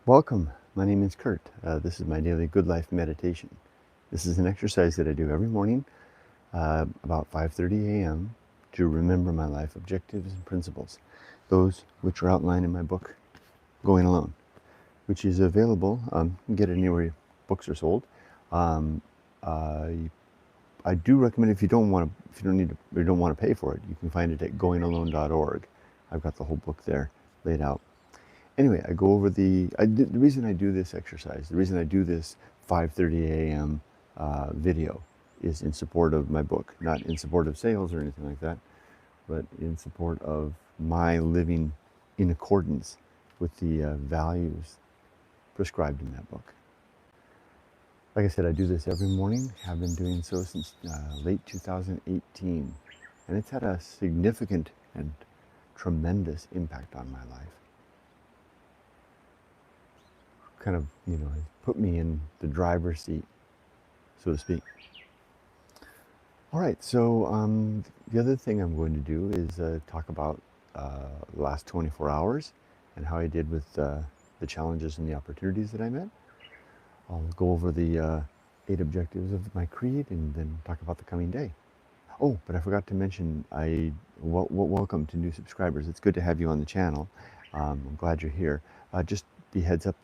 Welcome. My name is Kurt. This is my daily good life meditation. This is an exercise that I do every morning about 5:30 a.m. to remember my life objectives and principles, those which are outlined in my book, Going Alone, which is available. You can get it anywhere books are sold. Um, uh, I do recommend if you don't want to, if you don't need to, or you don't want to pay for it, you can find it at goingalone.org. I've got the whole book there laid out. Anyway, I go over the reason I do this exercise, the reason I do this 5:30 a.m. Video is in support of my book, not in support of sales or anything like that, but in support of my living in accordance with the values prescribed in that book. Like I said, I do this every morning. Have been doing so since late 2018, and it's had a significant and tremendous impact on my life. Kind of, put me in the driver's seat, so to speak. All right, so the other thing I'm going to do is talk about the last 24 hours and how I did with the challenges and the opportunities that I met. I'll go over the 8 objectives of my creed and then talk about the coming day. Oh, but I forgot to mention, welcome to new subscribers. It's good to have you on the channel. I'm glad you're here. Just be heads up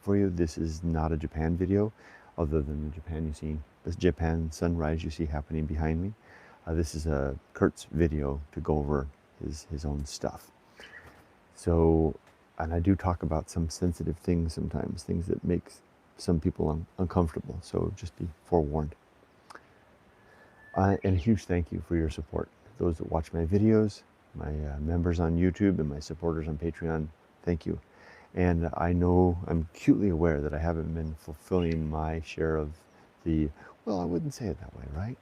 for you. This is not a Japan video, other than the Japan you see, this Japan sunrise you see happening behind me. This is a Kurt's video to go over his own stuff. So, and I do talk about some sensitive things sometimes, things that makes some people uncomfortable. So just be forewarned. And a huge thank you for your support. Those that watch my videos, my members on YouTube, and my supporters on Patreon, thank you. And I know, I'm acutely aware that I haven't been fulfilling my share of the, well, I wouldn't say it that way, right?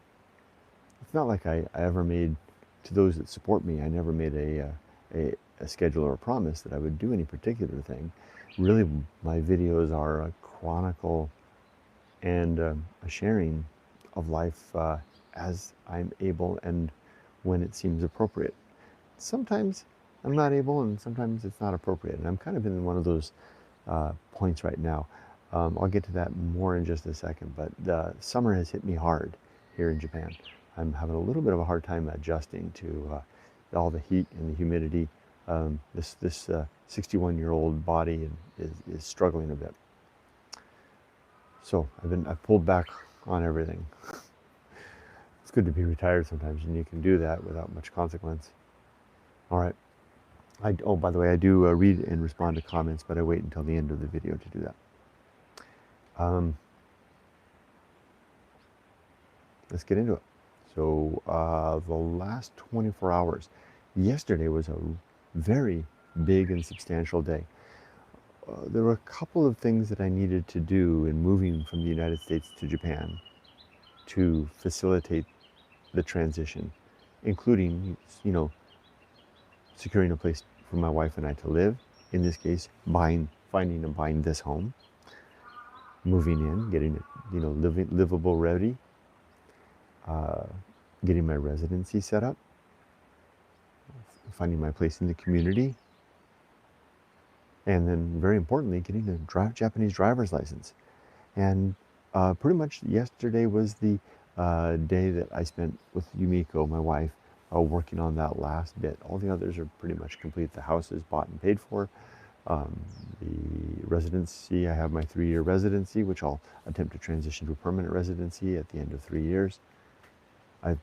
It's not like I ever made, to those that support me, I never made a schedule or a promise that I would do any particular thing. Really, my videos are a chronicle and a sharing of life as I'm able and when it seems appropriate. Sometimes I'm not able and sometimes it's not appropriate. And I'm kind of in one of those points right now. I'll get to that more in just a second, but the summer has hit me hard here in Japan. I'm having a little bit of a hard time adjusting to all the heat and the humidity. This 61-year-old body is struggling a bit. So I've pulled back on everything. It's good to be retired sometimes, and you can do that without much consequence. All right. Oh, by the way, I do read and respond to comments, but I wait until the end of the video to do that. Let's get into it. So the last 24 hours, yesterday was a very big and substantial day. There were a couple of things that I needed to do in moving from the United States to Japan to facilitate the transition, including, securing a place for my wife and I to live. In this case, finding and buying this home, moving in, getting it, livable ready, getting my residency set up, finding my place in the community, and then very importantly, getting a Japanese driver's license. And pretty much yesterday was the day that I spent with Yumiko, my wife, working on that last bit. All the others are pretty much complete. The house is bought and paid for. The residency, I have my 3-year residency, which I'll attempt to transition to a permanent residency at the end of 3 years. I've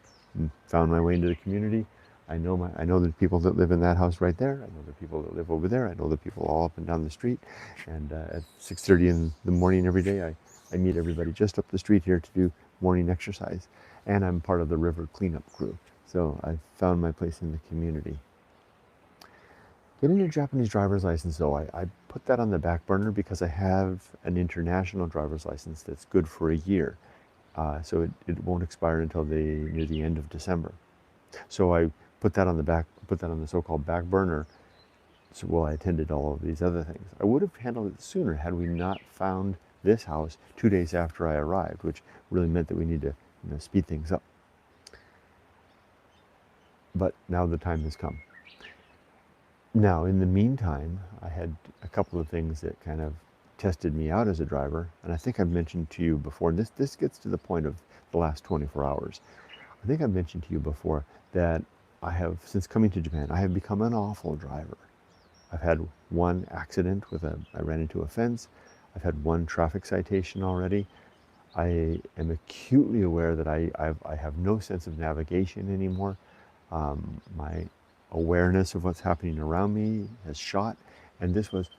found my way into the community. I know the people that live in that house right there. I know the people that live over there. I know the people all up and down the street. And at 6:30 in the morning every day, I meet everybody just up the street here to do morning exercise. And I'm part of the river cleanup crew. So I've found my place in the community. Getting a Japanese driver's license, though, I put that on the back burner because I have an international driver's license that's good for a year. So it won't expire until near the end of December. So I put that on the so-called back burner. So while I attended all of these other things, I would have handled it sooner had we not found this house 2 days after I arrived, which really meant that we need to speed things up. But now the time has come. Now, in the meantime, I had a couple of things that kind of tested me out as a driver, and I think I've mentioned to you before, and this gets to the point of the last 24 hours. I think I've mentioned to you before that I have, since coming to Japan, I have become an awful driver. I've had one accident I ran into a fence. I've had one traffic citation already. I am acutely aware that I have no sense of navigation anymore. My awareness of what's happening around me has shot, and this was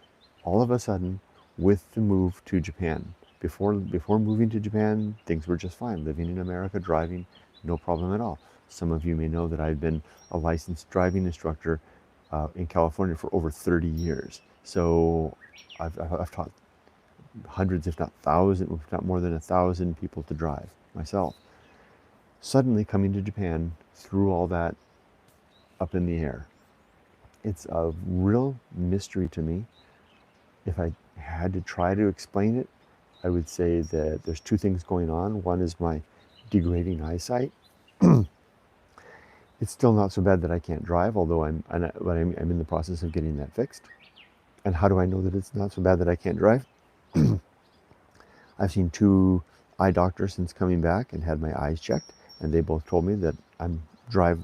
all of a sudden with the move to Japan. Before moving to Japan, things were just fine. Living in America, driving, no problem at all. Some of you may know that I've been a licensed driving instructor in California for over 30 years. So I've taught hundreds, if not thousands, if not more than 1,000 people to drive myself. Suddenly coming to Japan threw all that up in the air. It's a real mystery to me. If I had to try to explain it, I would say that there's two things going on. One is my degrading eyesight. It's still not so bad that I can't drive, although I'm in the process of getting that fixed. And how do I know that it's not so bad that I can't drive? I've seen two eye doctors since coming back and had my eyes checked, and they both told me that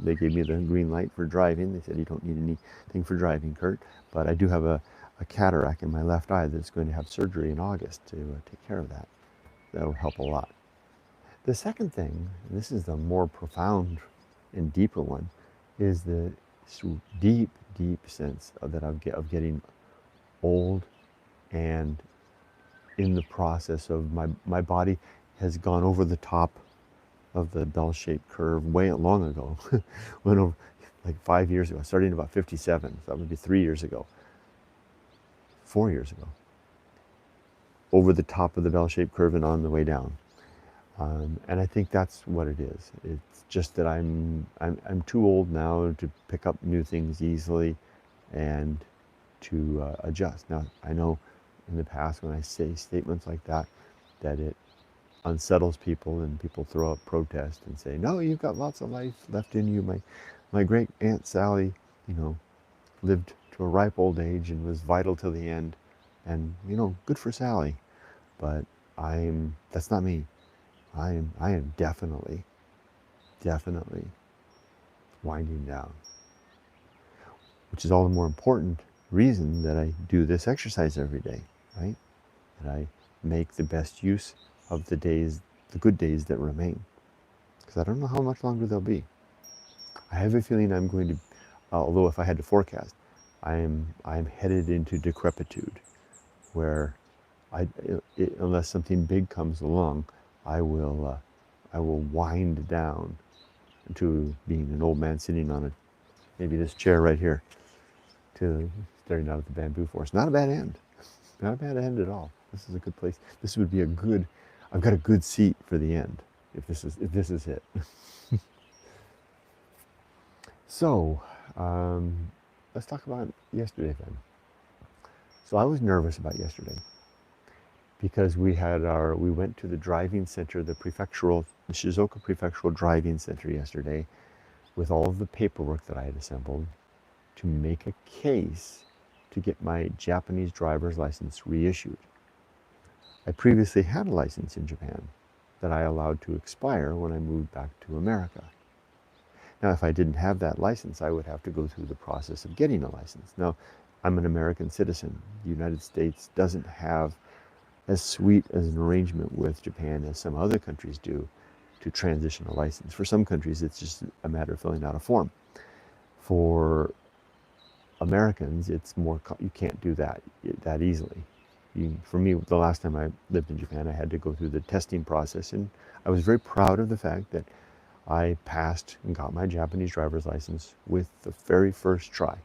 they gave me the green light for driving. They said, you don't need anything for driving, Kurt, but I do have a cataract in my left eye that's going to have surgery in August to take care of that. That'll help a lot. The second thing, and this is the more profound and deeper one, is the deep, deep sense of getting old, and in the process of my body has gone over the top of the bell-shaped curve way long ago. Went over like 5 years ago, starting about 57, so that would be 3 years ago, 4 years ago, over the top of the bell-shaped curve and on the way down. And I think that's what it is. It's just that I'm too old now to pick up new things easily and to adjust. Now, I know in the past when I say statements like that, that it unsettles people and people throw up protest and say, no, you've got lots of life left in you. My great Aunt Sally, lived to a ripe old age and was vital till the end. And, good for Sally. But that's not me. I am definitely winding down, which is all the more important reason that I do this exercise every day, right? That I make the best use of the good days that remain, because I don't know how much longer they'll be. I have a feeling I'm going to, although if I had to forecast, I'm headed into decrepitude, where unless something big comes along, I will wind down to being an old man sitting on maybe this chair right here, to staring out at the bamboo forest. Not a bad end. Not a bad end at all. This is a good place. This would be I've got a good seat for the end, if this is it. So, let's talk about yesterday then. So I was nervous about yesterday because we went to the driving center, the Shizuoka Prefectural Driving Center yesterday, with all of the paperwork that I had assembled to make a case to get my Japanese driver's license reissued. I previously had a license in Japan that I allowed to expire when I moved back to America. Now, if I didn't have that license, I would have to go through the process of getting a license. Now, I'm an American citizen. The United States doesn't have as sweet as an arrangement with Japan as some other countries do to transition a license. For some countries, it's just a matter of filling out a form. For Americans, it's more, you can't do that easily. For me, the last time I lived in Japan, I had to go through the testing process, and I was very proud of the fact that I passed and got my Japanese driver's license with the very first try.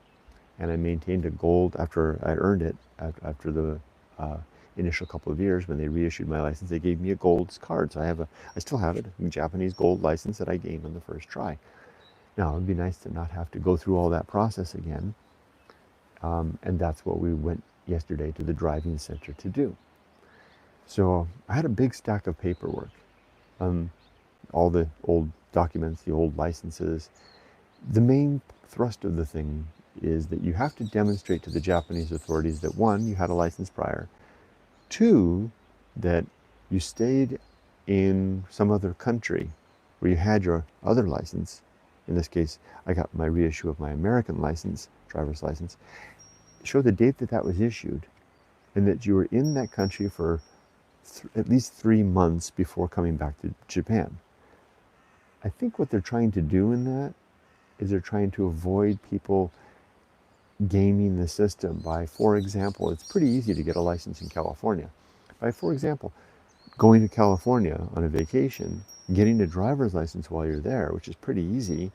And I maintained a gold after I earned it, after the initial couple of years when they reissued my license. They gave me a gold card, so I still have it, a Japanese gold license that I gained on the first try. Now, it'd be nice to not have to go through all that process again. And that's what we went yesterday to the driving center to do. So I had a big stack of paperwork, all the old documents, the old licenses. The main thrust of the thing is that you have to demonstrate to the Japanese authorities that one, you had a license prior, two, that you stayed in some other country where you had your other license. In this case, I got my reissue of my American license, driver's license. Show the date that that was issued, and that you were in that country for at least 3 months before coming back to Japan. I think what they're trying to do in that is they're trying to avoid people gaming the system by, for example, it's pretty easy to get a license in California. By, for example, going to California on a vacation, getting a driver's license while you're there, which is pretty easy,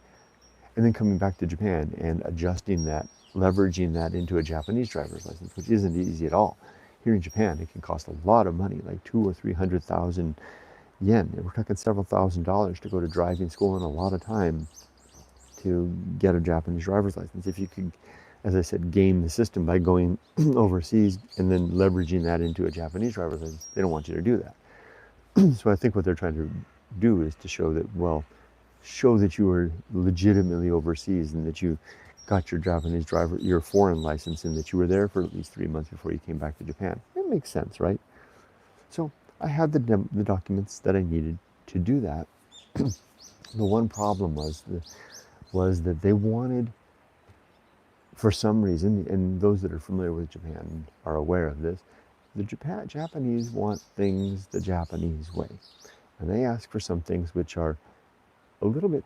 and then coming back to Japan and adjusting that, leveraging that into a Japanese driver's license, which isn't easy at all. Here in Japan, it can cost a lot of money, like 200,000 or 300,000 yen. And we're talking several $1,000s to go to driving school and a lot of time to get a Japanese driver's license. If you could, as I said, game the system by going overseas and then leveraging that into a Japanese driver's license, they don't want you to do that. So I think what they're trying to do is to show that, well, show that you were legitimately overseas and that you got your Japanese driver, your foreign license, and that you were there for at least 3 months before you came back to Japan. It makes sense, right? So I had the documents that I needed to do that. The one problem was that they wanted, for some reason, and those that are familiar with Japan are aware of this, the Japanese want things the Japanese way. And they ask for some things which are a little bit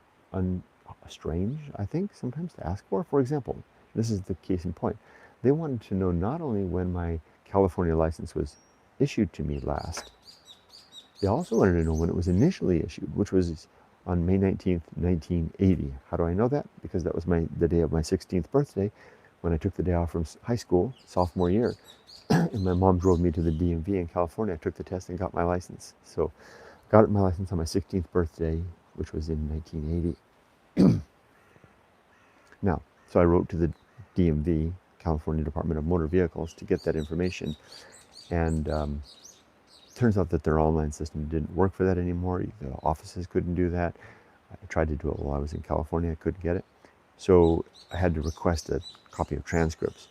strange, I think, sometimes to ask for. For example, this is the case in point. They wanted to know not only when my California license was issued to me last, they also wanted to know when it was initially issued, which was on May 19th, 1980. How do I know that? Because that was the day of my 16th birthday when I took the day off from high school, sophomore year. And my mom drove me to the DMV in California. I took the test and got my license. So got my license on my 16th birthday, which was in 1980. Now, so I wrote to the DMV, California Department of Motor Vehicles, to get that information. And turns out that their online system didn't work for that anymore. The offices couldn't do that. I tried to do it while I was in California. I couldn't get it. So I had to request a copy of transcripts.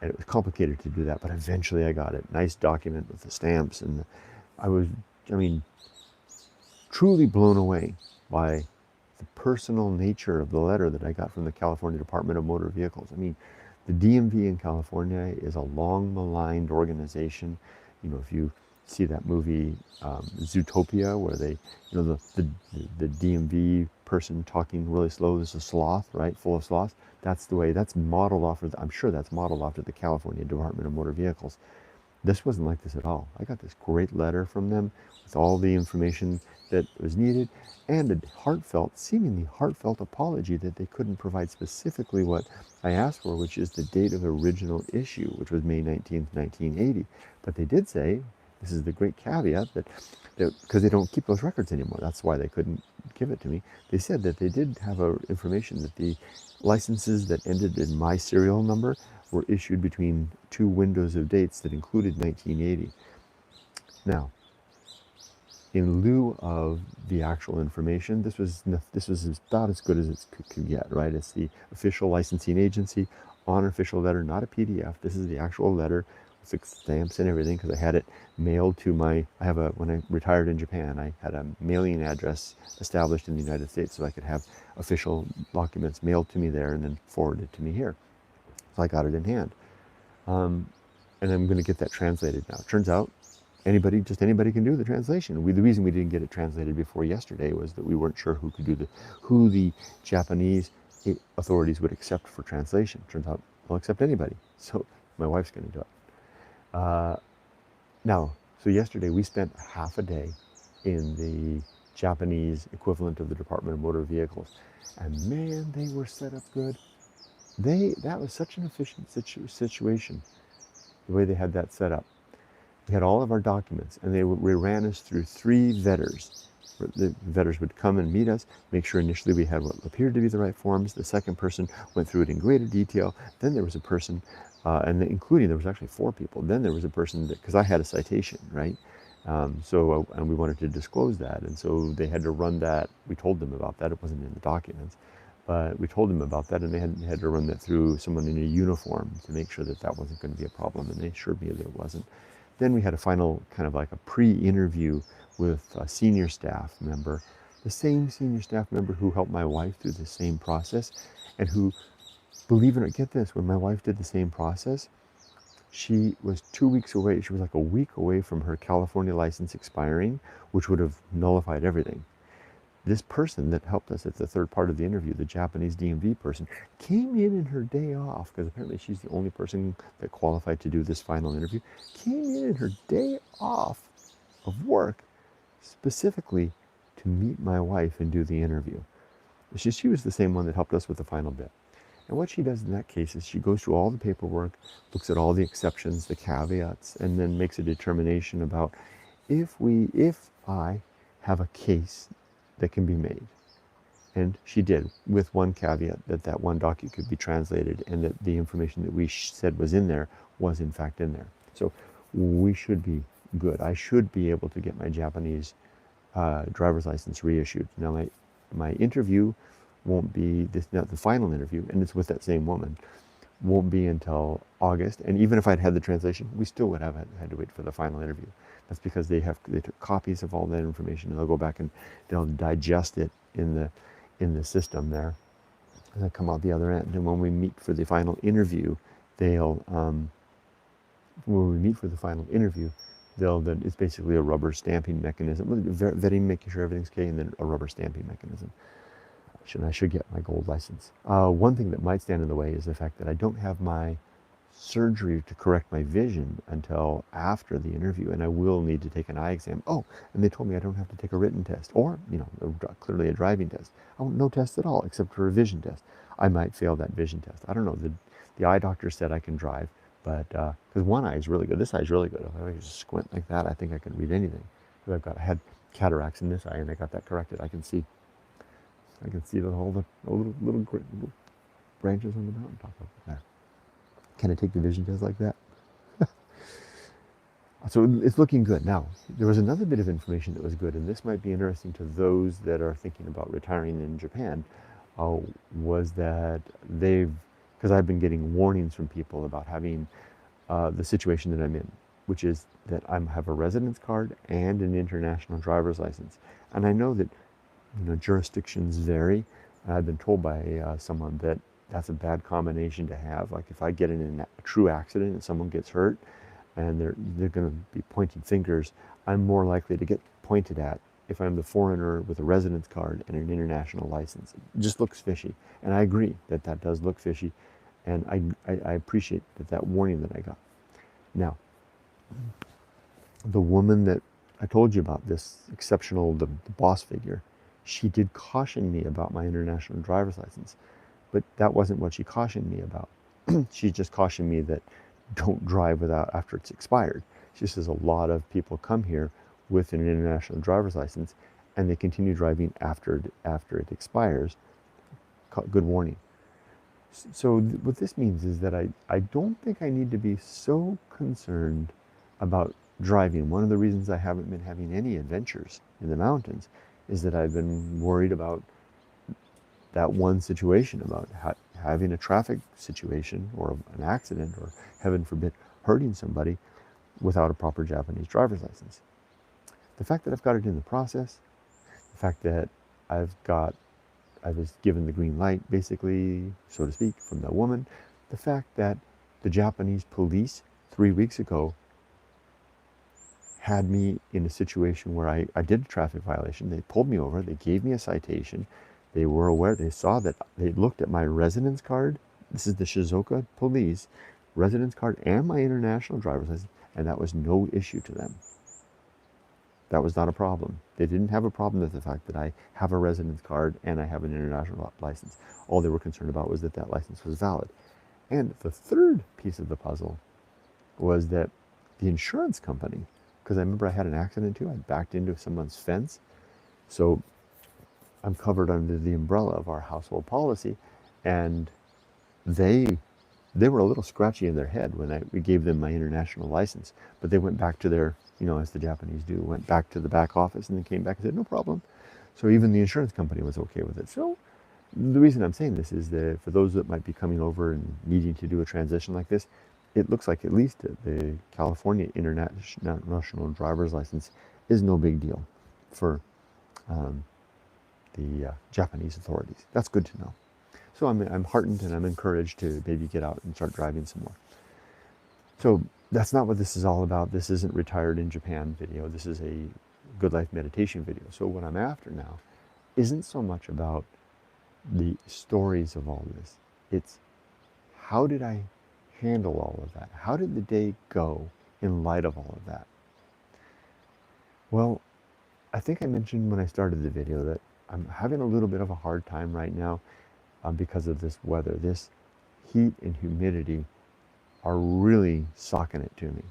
And it was complicated to do that, but eventually I got it. Nice document with the stamps. And I mean, truly blown away by the personal nature of the letter that I got from the California Department of Motor Vehicles. I mean, the DMV in California is a long maligned organization. You know, if you see that movie Zootopia, where they, you know, the DMV person talking really slow, this is a sloth, right, full of sloths. That's the way, that's modeled off of, I'm sure that's modeled after the California Department of Motor Vehicles. This wasn't like this at all. I got this great letter from them with all the information that was needed and a heartfelt, seemingly heartfelt apology that they couldn't provide specifically what I asked for, which is the date of original issue, which was May 19th, 1980. But they did say, this is the great caveat, that because they don't keep those records anymore, that's why they couldn't give it to me. They said that they did have information that the licenses that ended in my serial number were issued between 2 windows of dates that included 1980. Now, in lieu of the actual information, this was about as good as it could get, right? It's the official licensing agency on an official letter, not a PDF. This is the actual letter with the stamps and everything, because I had it mailed to when I retired in Japan, I had a mailing address established in the United States so I could have official documents mailed to me there and then forwarded to me here. So I got it in hand. And I'm going to get that translated now. It turns out anybody can do the translation. The reason we didn't get it translated before yesterday was that we weren't sure who the Japanese authorities would accept for translation. Turns out they'll accept anybody. So my wife's going to do it. So yesterday we spent half a day in the Japanese equivalent of the Department of Motor Vehicles. And man, they were set up good. That was such an efficient situation, the way they had that set up. We had all of our documents, and they ran us through 3 vetters. The vetters would come and meet us, make sure initially we had what appeared to be the right forms. The second person went through it in greater detail. Then there was a person, and there was actually 4 people. Then there was a person because I had a citation, right? And we wanted to disclose that, and so they had to run that. We told them about that. It wasn't in the documents, But we told them about that, and they had to run that through someone in a uniform to make sure that that wasn't going to be a problem, and they assured me that it wasn't. Then we had a final kind of like a pre-interview with a senior staff member, the same senior staff member who helped my wife through the same process, and who, believe it or not, get this, when my wife did the same process, she was 2 weeks away. She was like a week away from her California license expiring, which would have nullified everything. This person that helped us at the third part of the interview, the Japanese DMV person, came in her day off, because apparently she's the only person that qualified to do this final interview, came in her day off of work specifically to meet my wife and do the interview. She was the same one that helped us with the final bit. And what she does in that case is she goes through all the paperwork, looks at all the exceptions, the caveats, and then makes a determination about if I have a case that can be made. And she did, with one caveat, that one document could be translated and that the information that we said was in there was in fact in there. So we should be good. I should be able to get my Japanese driver's license reissued. Now my interview won't be not the final interview, and it's with that same woman, won't be until August. And even if I'd had the translation, we still would have had to wait for the final interview. That's because they took copies of all that information, and they'll go back and they'll digest it in the system there, and they'll come out the other end. And when we meet for the final interview, then it's basically a rubber stamping mechanism, vetting, making sure everything's okay, and then a rubber stamping mechanism. I should get my gold license. One thing that might stand in the way is the fact that I don't have my surgery to correct my vision until after the interview, and I will need to take an eye exam. Oh, and they told me I don't have to take a written test, or clearly a driving test. I want no test at all except for a vision test. I might fail that vision test. I don't know. The eye doctor said I can drive, but because one eye is really good, this eye is really good. If I just squint like that, I think I can read anything. Because I had cataracts in this eye, and I got that corrected. I can see all the little branches on the mountaintop up there. Can I take the vision test like that? So it's looking good. Now, there was another bit of information that was good, and this might be interesting to those that are thinking about retiring in Japan, was that because I've been getting warnings from people about having the situation that I'm in, which is that I have a residence card and an international driver's license. And I know that jurisdictions vary. I've been told by someone that that's a bad combination to have. Like if I get in a true accident and someone gets hurt and they're going to be pointing fingers, I'm more likely to get pointed at if I'm the foreigner with a residence card and an international license. It just looks fishy. And I agree that does look fishy. And I appreciate that warning that I got. Now, the woman that I told you about, this exceptional, the boss figure, she did caution me about my international driver's license, but that wasn't what she cautioned me about. She just cautioned me that don't drive after it's expired. She says a lot of people come here with an international driver's license and they continue driving after it expires. Good warning. So what this means is that I don't think I need to be so concerned about driving. One of the reasons I haven't been having any adventures in the mountains is that I've been worried about that one situation, about having a traffic situation or an accident, or heaven forbid, hurting somebody without a proper Japanese driver's license. The fact that I've got it in the process, the fact that I was given the green light, basically, so to speak, from the woman, the fact that the Japanese police 3 weeks ago had me in a situation where I did a traffic violation. They pulled me over, they gave me a citation. They were aware, they saw that, they looked at my residence card. This is the Shizuoka police residence card and my international driver's license, and that was no issue to them. That was not a problem. They didn't have a problem with the fact that I have a residence card and I have an international license. All they were concerned about was that license was valid. And the third piece of the puzzle was that the insurance company, because I remember I had an accident too, I backed into someone's fence. So I'm covered under the umbrella of our household policy, and they were a little scratchy in their head when we gave them my international license, but they went back to their, as the Japanese do, went back to the back office and then came back and said, no problem. So even the insurance company was okay with it. So The reason I'm saying this is that for those that might be coming over and needing to do a transition like this, it looks like at least the California International Driver's License is no big deal for um, the Japanese authorities. That's good to know. So I'm heartened and I'm encouraged to maybe get out and start driving some more. So that's not what this is all about. This isn't retired in Japan video. This is a good life meditation video. So what I'm after now isn't so much about the stories of all this. It's how did I handle all of that? How did the day go in light of all of that? Well, I think I mentioned when I started the video that I'm having a little bit of a hard time right now because of this weather. This heat and humidity are really socking it to me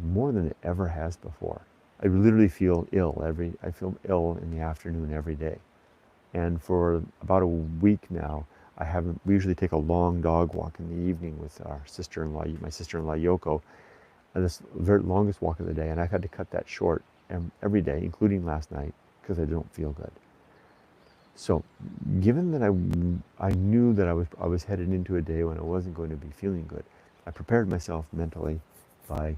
more than it ever has before. I literally feel ill I feel ill in the afternoon every day. And for about a week now, I haven't, we usually take a long dog walk in the evening with our sister-in-law, my sister-in-law Yoko, and this very longest walk of the day, and I've had to cut that short every day, including last night, because I don't feel good. So, given that I knew that I was headed into a day when I wasn't going to be feeling good, I prepared myself mentally by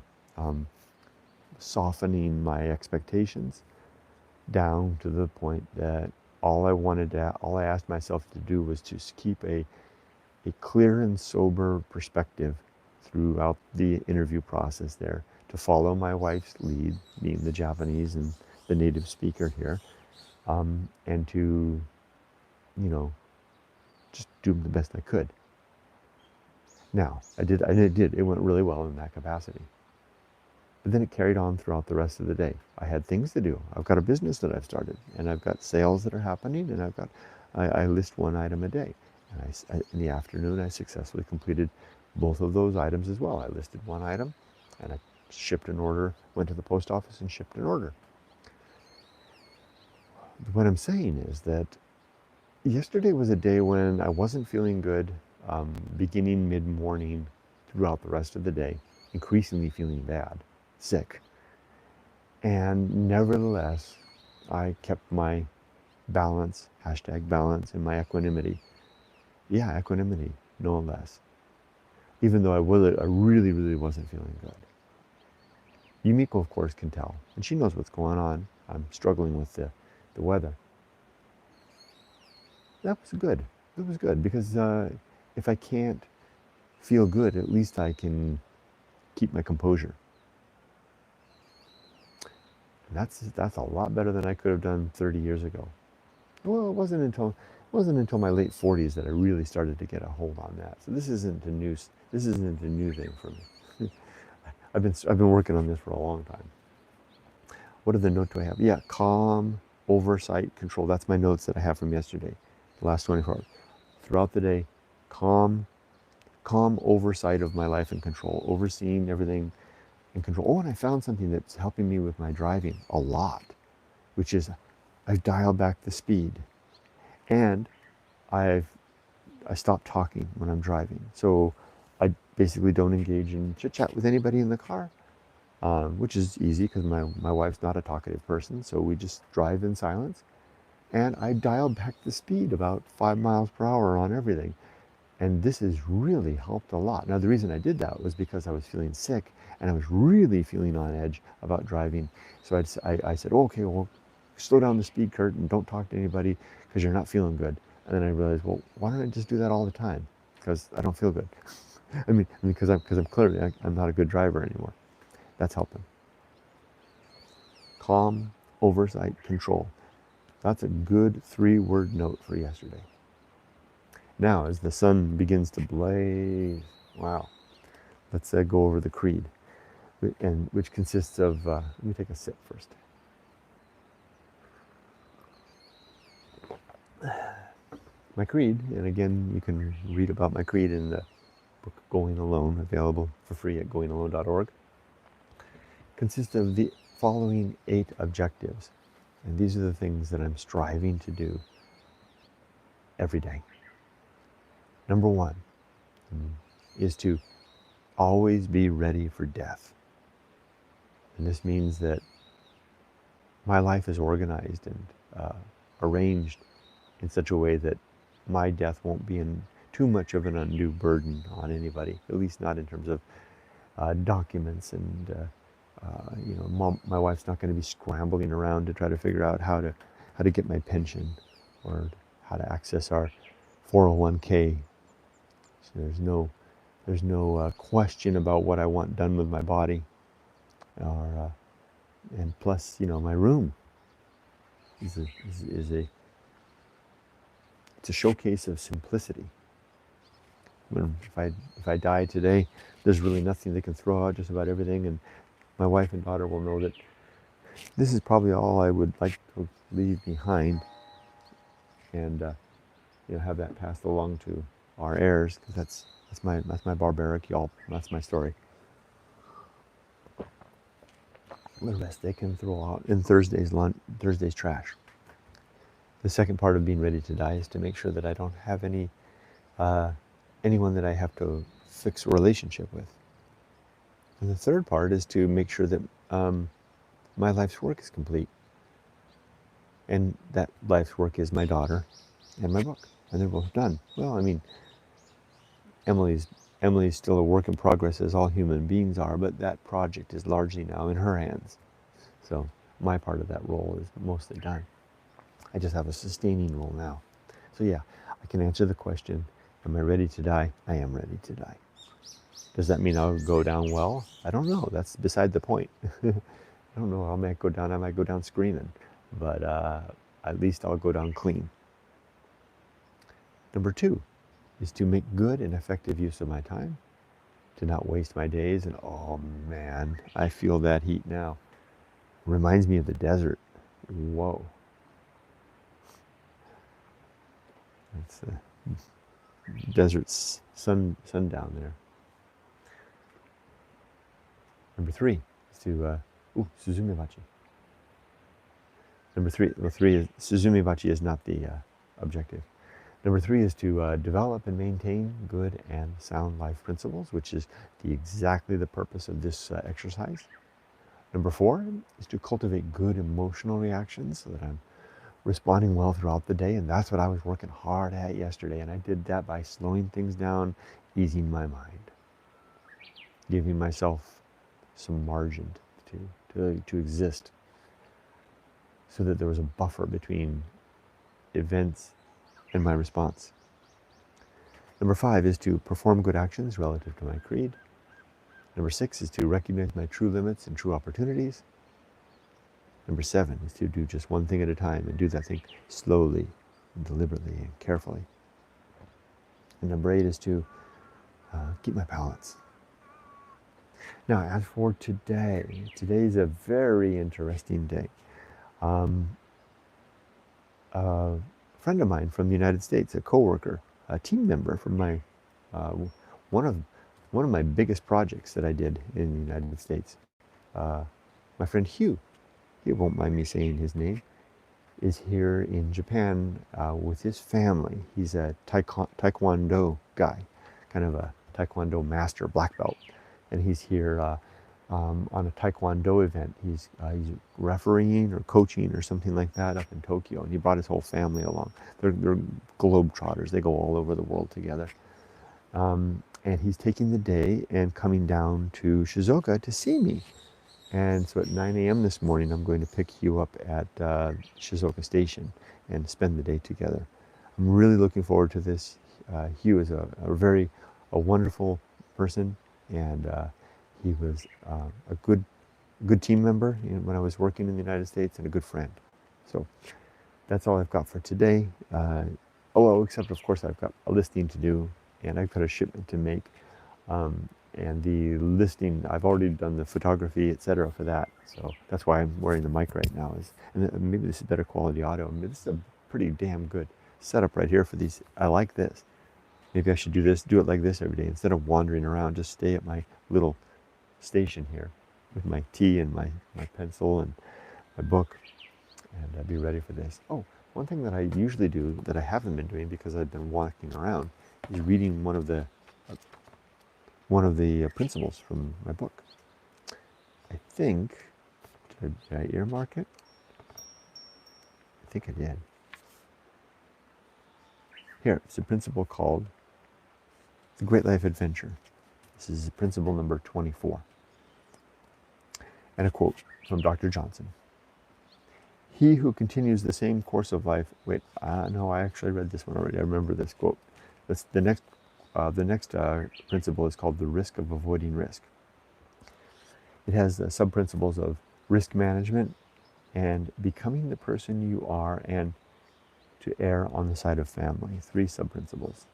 softening my expectations down to the point that all I asked myself to do was to keep a clear and sober perspective throughout the interview process there, to follow my wife's lead, being the Japanese and the native speaker here, and to, you know, just do the best I could. Now, it went really well in that capacity. But then it carried on throughout the rest of the day. I had things to do. I've got a business that I've started, and I've got sales that are happening, and I list one item a day. And in the afternoon, I successfully completed both of those items as well. I listed one item, and I shipped an order, went to the post office and shipped an order. What I'm saying is that yesterday was a day when I wasn't feeling good, beginning mid-morning throughout the rest of the day, increasingly feeling bad, sick. And nevertheless, I kept my balance, #balance, and my equanimity. Yeah, equanimity, no less. Even though I really, really wasn't feeling good. Yumiko, of course, can tell, and she knows what's going on. I'm struggling with the weather. That was good. It was good because if I can't feel good, at least I can keep my composure. And that's a lot better than I could have done 30 years ago. Well, it wasn't until my late 40s that I really started to get a hold on that. So this isn't a new thing for me. I've been working on this for a long time. What other note do I have? Yeah, calm, oversight, control. That's my notes that I have from yesterday, the last 24 hours. Throughout the day, calm oversight of my life and control, overseeing everything and control. Oh, and I found something that's helping me with my driving a lot, which is I've dialed back the speed, and I stopped talking when I'm driving. So I basically don't engage in chit chat with anybody in the car, which is easy because my wife's not a talkative person. So we just drive in silence, and I dialed back the speed about 5 miles per hour on everything. And this has really helped a lot. Now, the reason I did that was because I was feeling sick and I was really feeling on edge about driving. So I said, oh, okay, well, slow down the speed, Kurt, and don't talk to anybody because you're not feeling good. And then I realized, well, why don't I just do that all the time? Because I don't feel good. I mean, because I'm clearly, I'm not a good driver anymore. That's helping. Calm, oversight, control. That's a good 3-word note for yesterday. Now, as the sun begins to blaze, wow, let's go over the creed, and which consists of, let me take a sip first. My creed, and again, you can read about my creed in the book Going Alone, available for free at goingalone.org, consists of the following 8 objectives. And these are the things that I'm striving to do every day. Number 1 is to always be ready for death. And this means that my life is organized and arranged in such a way that my death won't be in too much of an undue burden on anybody, at least not in terms of documents and my wife's not going to be scrambling around to try to figure out how to get my pension or how to access our 401k. So there's no question about what I want done with my body, or and plus, my room is a it's a showcase of simplicity. If I die today, there's really nothing they can throw out, just about everything, and my wife and daughter will know that this is probably all I would like to leave behind, and have that passed along to our heirs, because that's my barbaric yelp. That's my story. The rest they can throw out in Thursday's trash. The second part of being ready to die is to make sure that I don't have anyone that I have to fix a relationship with. And the third part is to make sure that my life's work is complete. And that life's work is my daughter and my book. And they're both done. Well, I mean, Emily's still a work in progress, as all human beings are, but that project is largely now in her hands. So my part of that role is mostly done. I just have a sustaining role now. So yeah, I can answer the question, am I ready to die? I am ready to die. Does that mean I'll go down well? I don't know. That's beside the point. I don't know how I might go down screaming, but at least I'll go down clean. Number 2 is to make good and effective use of my time, to not waste my days. And oh man, I feel that heat now. Reminds me of the desert. Whoa. It's the desert's sundown there. Number 3 is to Suzumibachi. Number three is Suzumibachi is not the objective. Number 3 is to develop and maintain good and sound life principles, which is exactly the purpose of this exercise. Number 4 is to cultivate good emotional reactions so that I'm responding well throughout the day, and that's what I was working hard at yesterday, and I did that by slowing things down, easing my mind, giving myself some margin to exist, so that there was a buffer between events and my response. Number 5 is to perform good actions relative to my creed. Number 6 is to recognize my true limits and true opportunities. Number 7 is to do just one thing at a time and do that thing slowly and deliberately and carefully. And number 8 is to keep my balance. Now, as for today's a very interesting day. A friend of mine from the United States, a coworker, a team member from my one of my biggest projects that I did in the United States. My friend Hieu, he won't mind me saying his name, is here in Japan with his family. He's a taekwondo guy, kind of a taekwondo master, black belt, and he's here on a taekwondo event. He's refereeing or coaching or something like that up in Tokyo, and he brought his whole family along. They're globetrotters. They go all over the world together. And he's taking the day and coming down to Shizuoka to see me. And so at 9 a.m. this morning, I'm going to pick Hieu up at Shizuoka Station and spend the day together. I'm really looking forward to this. Hieu is a wonderful person, and he was a good team member when I was working in the United States, and a good friend. So that's all I've got for today. Except of course I've got a listing to do, and I've got a shipment to make. And the listing, I've already done the photography, etc. for that. So that's why I'm wearing the mic right now. And maybe this is better quality audio. I mean, this is a pretty damn good setup right here for these. I like this. Maybe I should do it like this every day. Instead of wandering around, just stay at my little station here with my tea and my pencil and my book, and be ready for this. Oh, one thing that I usually do that I haven't been doing because I've been walking around is reading one of the principles from my book. I think, did I earmark it? I think I did. Here, it's a principle called the Great Life Adventure. This is principle number 24. And a quote from Dr. Johnson. He who continues the same course of life, no, I actually read this one already. I remember this quote. The next principle is called the risk of avoiding risk. It has the sub-principles of risk management and becoming the person you are and to err on the side of family. 3 sub-principles.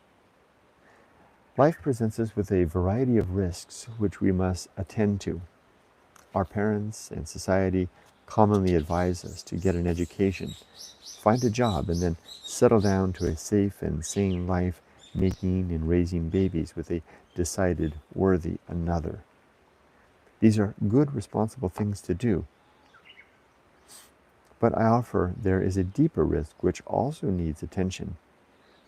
Life presents us with a variety of risks which we must attend to. Our parents and society commonly advise us to get an education, find a job, and then settle down to a safe and sane life, making and raising babies with a decided worthy another. These are good, responsible things to do. But I offer there is a deeper risk which also needs attention.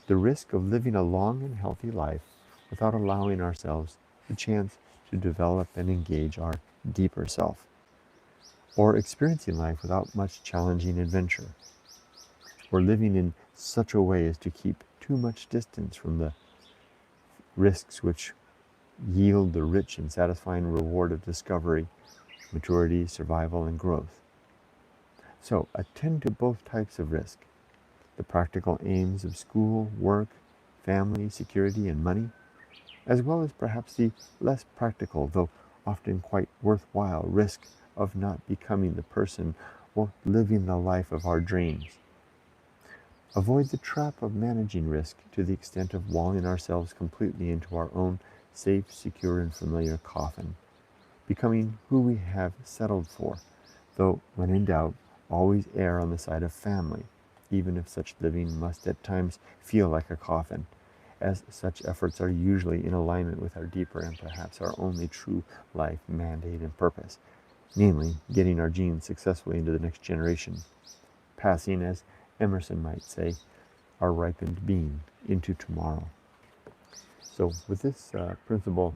The risk of living a long and healthy life without allowing ourselves the chance to develop and engage our deeper self, or experiencing life without much challenging adventure, or living in such a way as to keep too much distance from the risks which yield the rich and satisfying reward of discovery, maturity, survival, and growth. So attend to both types of risk, the practical aims of school, work, family, security, and money, as well as perhaps the less practical, though often quite worthwhile, risk of not becoming the person or living the life of our dreams. Avoid the trap of managing risk to the extent of walling ourselves completely into our own safe, secure, and familiar coffin, becoming who we have settled for, though when in doubt, always err on the side of family, even if such living must at times feel like a coffin, as such efforts are usually in alignment with our deeper and perhaps our only true life mandate and purpose, namely, getting our genes successfully into the next generation, passing, as Emerson might say, our ripened being into tomorrow. So with this principle,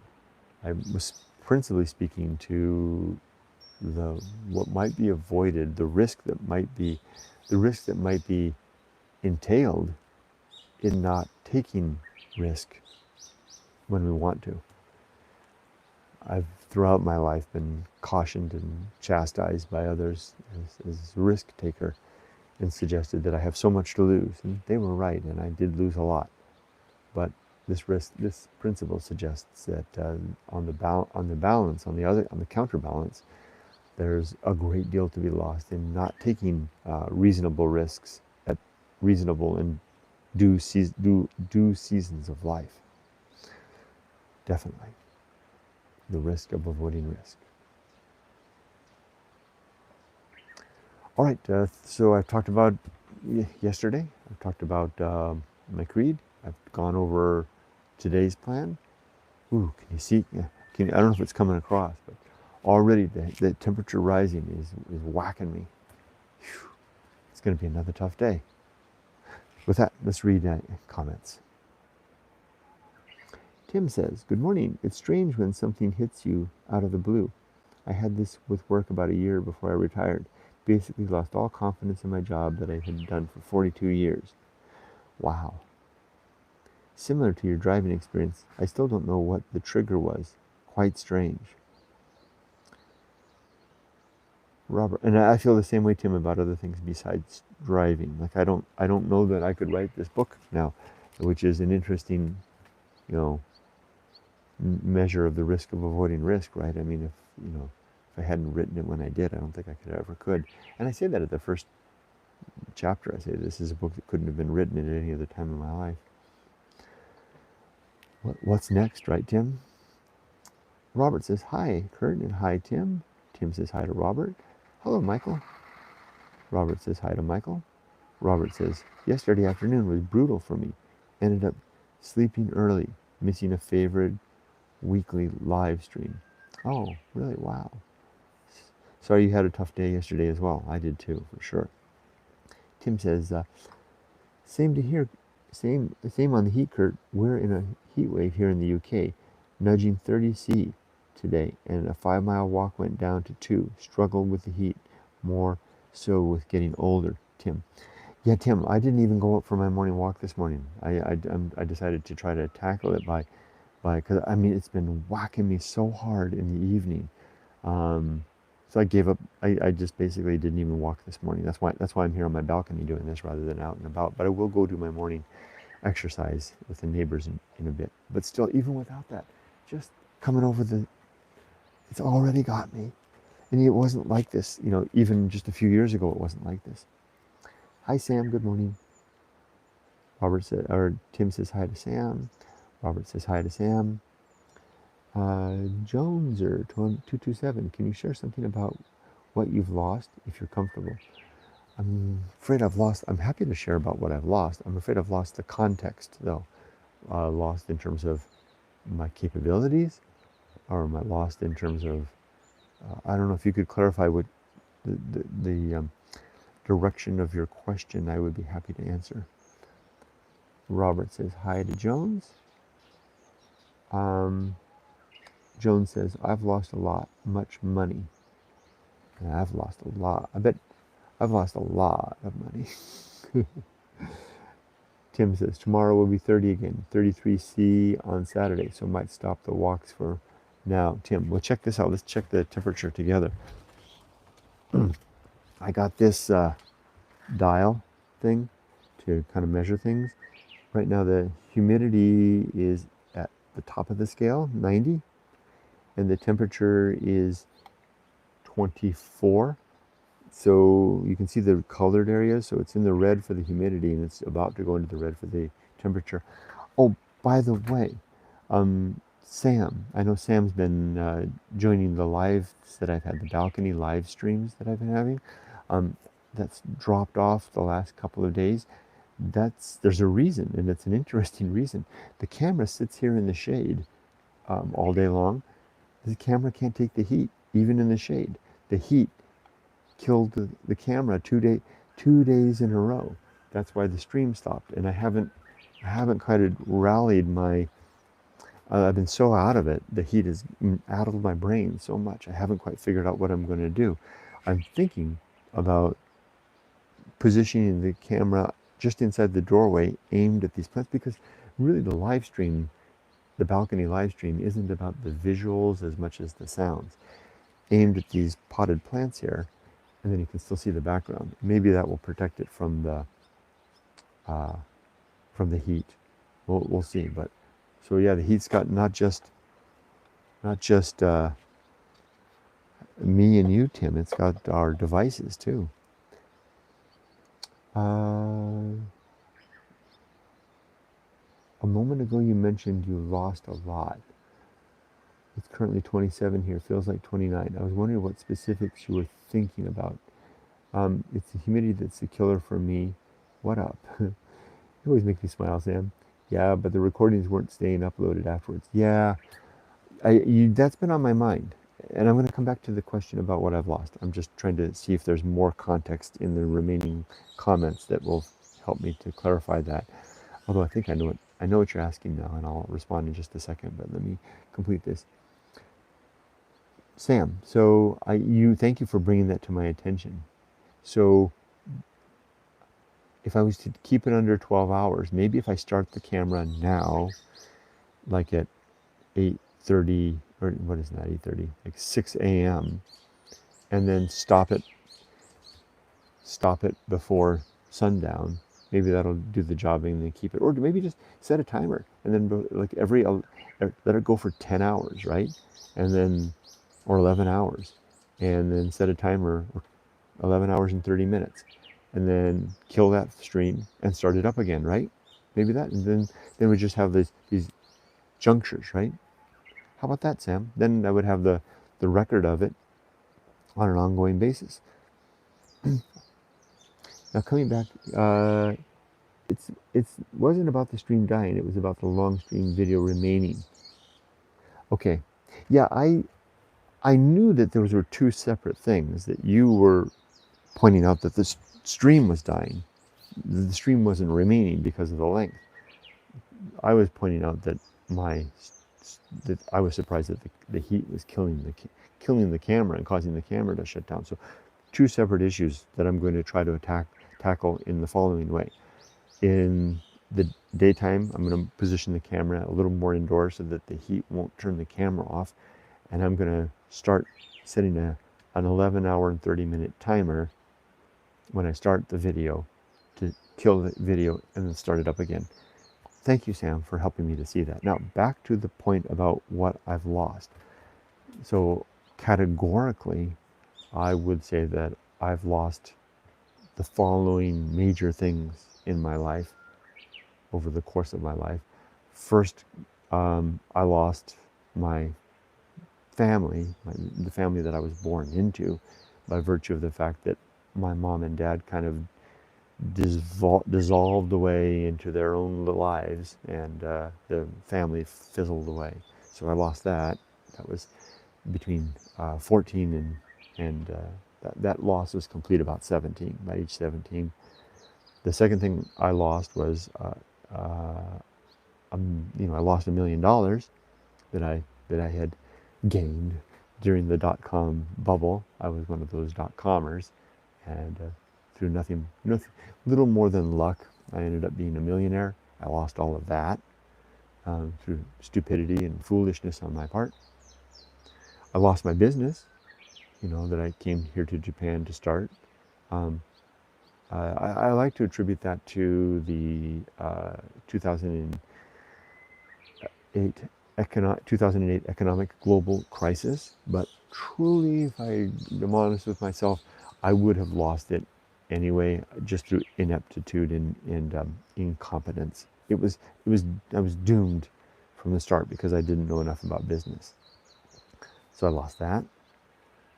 I was principally speaking to what might be avoided, the risk that might be entailed in not taking risk when we want to. I've throughout my life been cautioned and chastised by others as a risk taker, and suggested that I have so much to lose, and they were right, and I did lose a lot. But this principle suggests that on the counterbalance, there's a great deal to be lost in not taking reasonable risks at reasonable and due seasons of life. Definitely. The risk of avoiding risk. All right, so I've talked about yesterday, I've talked about my creed, I've gone over today's plan. Ooh, can you see? I don't know if it's coming across, but already the temperature rising is whacking me. Whew. It's going to be another tough day. With that, let's read comments. Tim says, "Good morning. It's strange when something hits you out of the blue. I had this with work about a year before I retired. Basically lost all confidence in my job that I had done for 42 years. Wow. Similar to your driving experience, I still don't know what the trigger was. Quite strange." Robert, and I feel the same way, Tim, about other things besides driving. Like I don't know that I could write this book now, which is an interesting, measure of the risk of avoiding risk, right? I mean, if I hadn't written it when I did, I don't think I could. And I say that at the first chapter. I say this is a book that couldn't have been written at any other time in my life. What's next, right, Tim? Robert says, "Hi, Kurt," and "Hi, Tim." Tim says hi to Robert. "Hello, Michael." Robert says hi to Michael. Robert says, "Yesterday afternoon was brutal for me. Ended up sleeping early, missing a favorite weekly live stream." Oh, really? Wow. Sorry you had a tough day yesterday as well. I did too, for sure. Tim says, same to here. Same on the heat, Kurt. We're in a heat wave here in the UK, nudging 30 C today, and a 5-mile walk went down to 2. Struggled with the heat, more so with getting older, Tim. Yeah, Tim, I didn't even go out for my morning walk this morning. I decided to try to tackle it because I mean, it's been whacking me so hard in the evening. Um, so I gave up. I just basically didn't even walk this morning. That's why I'm here on my balcony doing this rather than out and about. But I will go do my morning exercise with the neighbors in a bit. But still, even without that, just coming over it's already got me. And it wasn't like this, even just a few years ago, it wasn't like this. Hi, Sam. Good morning. Tim says hi to Sam. Robert says hi to Sam. Joneser 227. Can you share something about what you've lost if you're comfortable? I'm afraid I've lost. I'm happy to share about what I've lost. I'm afraid I've lost the context, though. Lost in terms of my capabilities, or am I lost in terms of? I don't know if you could clarify what the direction of your question. I would be happy to answer. Robert says hi to Jones. Jones says, I've lost a lot, much money. And I've lost a lot. I bet I've lost a lot of money. Tim says, tomorrow will be 30 again, 33C on Saturday, so might stop the walks for now. Tim, well, check this out. Let's check the temperature together. I got this dial thing to kind of measure things. Right now, the humidity is at the top of the scale, 90, and the temperature is 24. So you can see the colored areas. So it's in the red for the humidity, and it's about to go into the red for the temperature. Oh, by the way, Sam, I know Sam's been joining the lives that I've had, the balcony live streams that I've been having. That's dropped off the last couple of days. There's a reason, and it's an interesting reason. The camera sits here in the shade all day long. The camera can't take the heat, even in the shade. The heat killed the camera 2 days in a row. That's why the stream stopped, and I haven't kind of rallied my. I've been so out of it. The heat is out of my brain so much. I haven't quite figured out what I'm going to do. I'm thinking about positioning the camera just inside the doorway, aimed at these plants, because really the balcony live stream, isn't about the visuals as much as the sounds. Aimed at these potted plants here, and then you can still see the background. Maybe that will protect it from the heat. We'll see. But so yeah, the heat's got not just me and you, Tim. It's got our devices too. A moment ago you mentioned you lost a lot. It's currently 27 here, feels like 29. I was wondering what specifics you were thinking about. It's the humidity that's the killer for me. What up? You always make me smile, Sam. Yeah, but the recordings weren't staying uploaded afterwards. Yeah, that's been on my mind. And I'm going to come back to the question about what I've lost. I'm just trying to see if there's more context in the remaining comments that will help me to clarify that. Although I think I know what you're asking now, and I'll respond in just a second, but let me complete this. Sam, so thank you for bringing that to my attention. So if I was to keep it under 12 hours, maybe if I start the camera now, like at 8:30, or what is that, 8:30, like 6 a.m., and then stop it before sundown, maybe that'll do the job and then keep it. Or maybe just set a timer and then like let it go for 10 hours, right? And then, or 11 hours, and then set a timer, 11 hours and 30 minutes, and then kill that stream and start it up again, right? Maybe that, and then we just have these junctures, right? How about that, Sam? Then I would have the record of it on an ongoing basis. Now coming back, it wasn't about the stream dying. It was about the long stream video remaining. Okay, yeah, I knew that those were two separate things. That you were pointing out that the stream was dying. The stream wasn't remaining because of the length. I was pointing out that I was surprised that the heat was killing the camera and causing the camera to shut down. So two separate issues that I'm going to try to tackle in the following way. In the daytime, I'm going to position the camera a little more indoors so that the heat won't turn the camera off. And I'm going to start setting an 11-hour and 30-minute timer when I start the video to kill the video and then start it up again. Thank you, Sam, for helping me to see that. Now, back to the point about what I've lost. So, categorically, I would say that I've lost the following major things in my life over the course of my life. First, I lost my family, the family that I was born into, by virtue of the fact that my mom and dad kind of dissolved away into their own lives, and the family fizzled away. So I lost that. That was between 14 and that loss was complete about 17, by age 17. The second thing I lost was, I lost $1 million that I had gained during the dot-com bubble. I was one of those dot-commers, and through nothing, little more than luck, I ended up being a millionaire. I lost all of that through stupidity and foolishness on my part. I lost my business, that I came here to Japan to start. I like to attribute that to the 2008 economic global crisis, but truly, if I am honest with myself, I would have lost it anyway, just through ineptitude and incompetence. I was doomed from the start because I didn't know enough about business. So I lost that.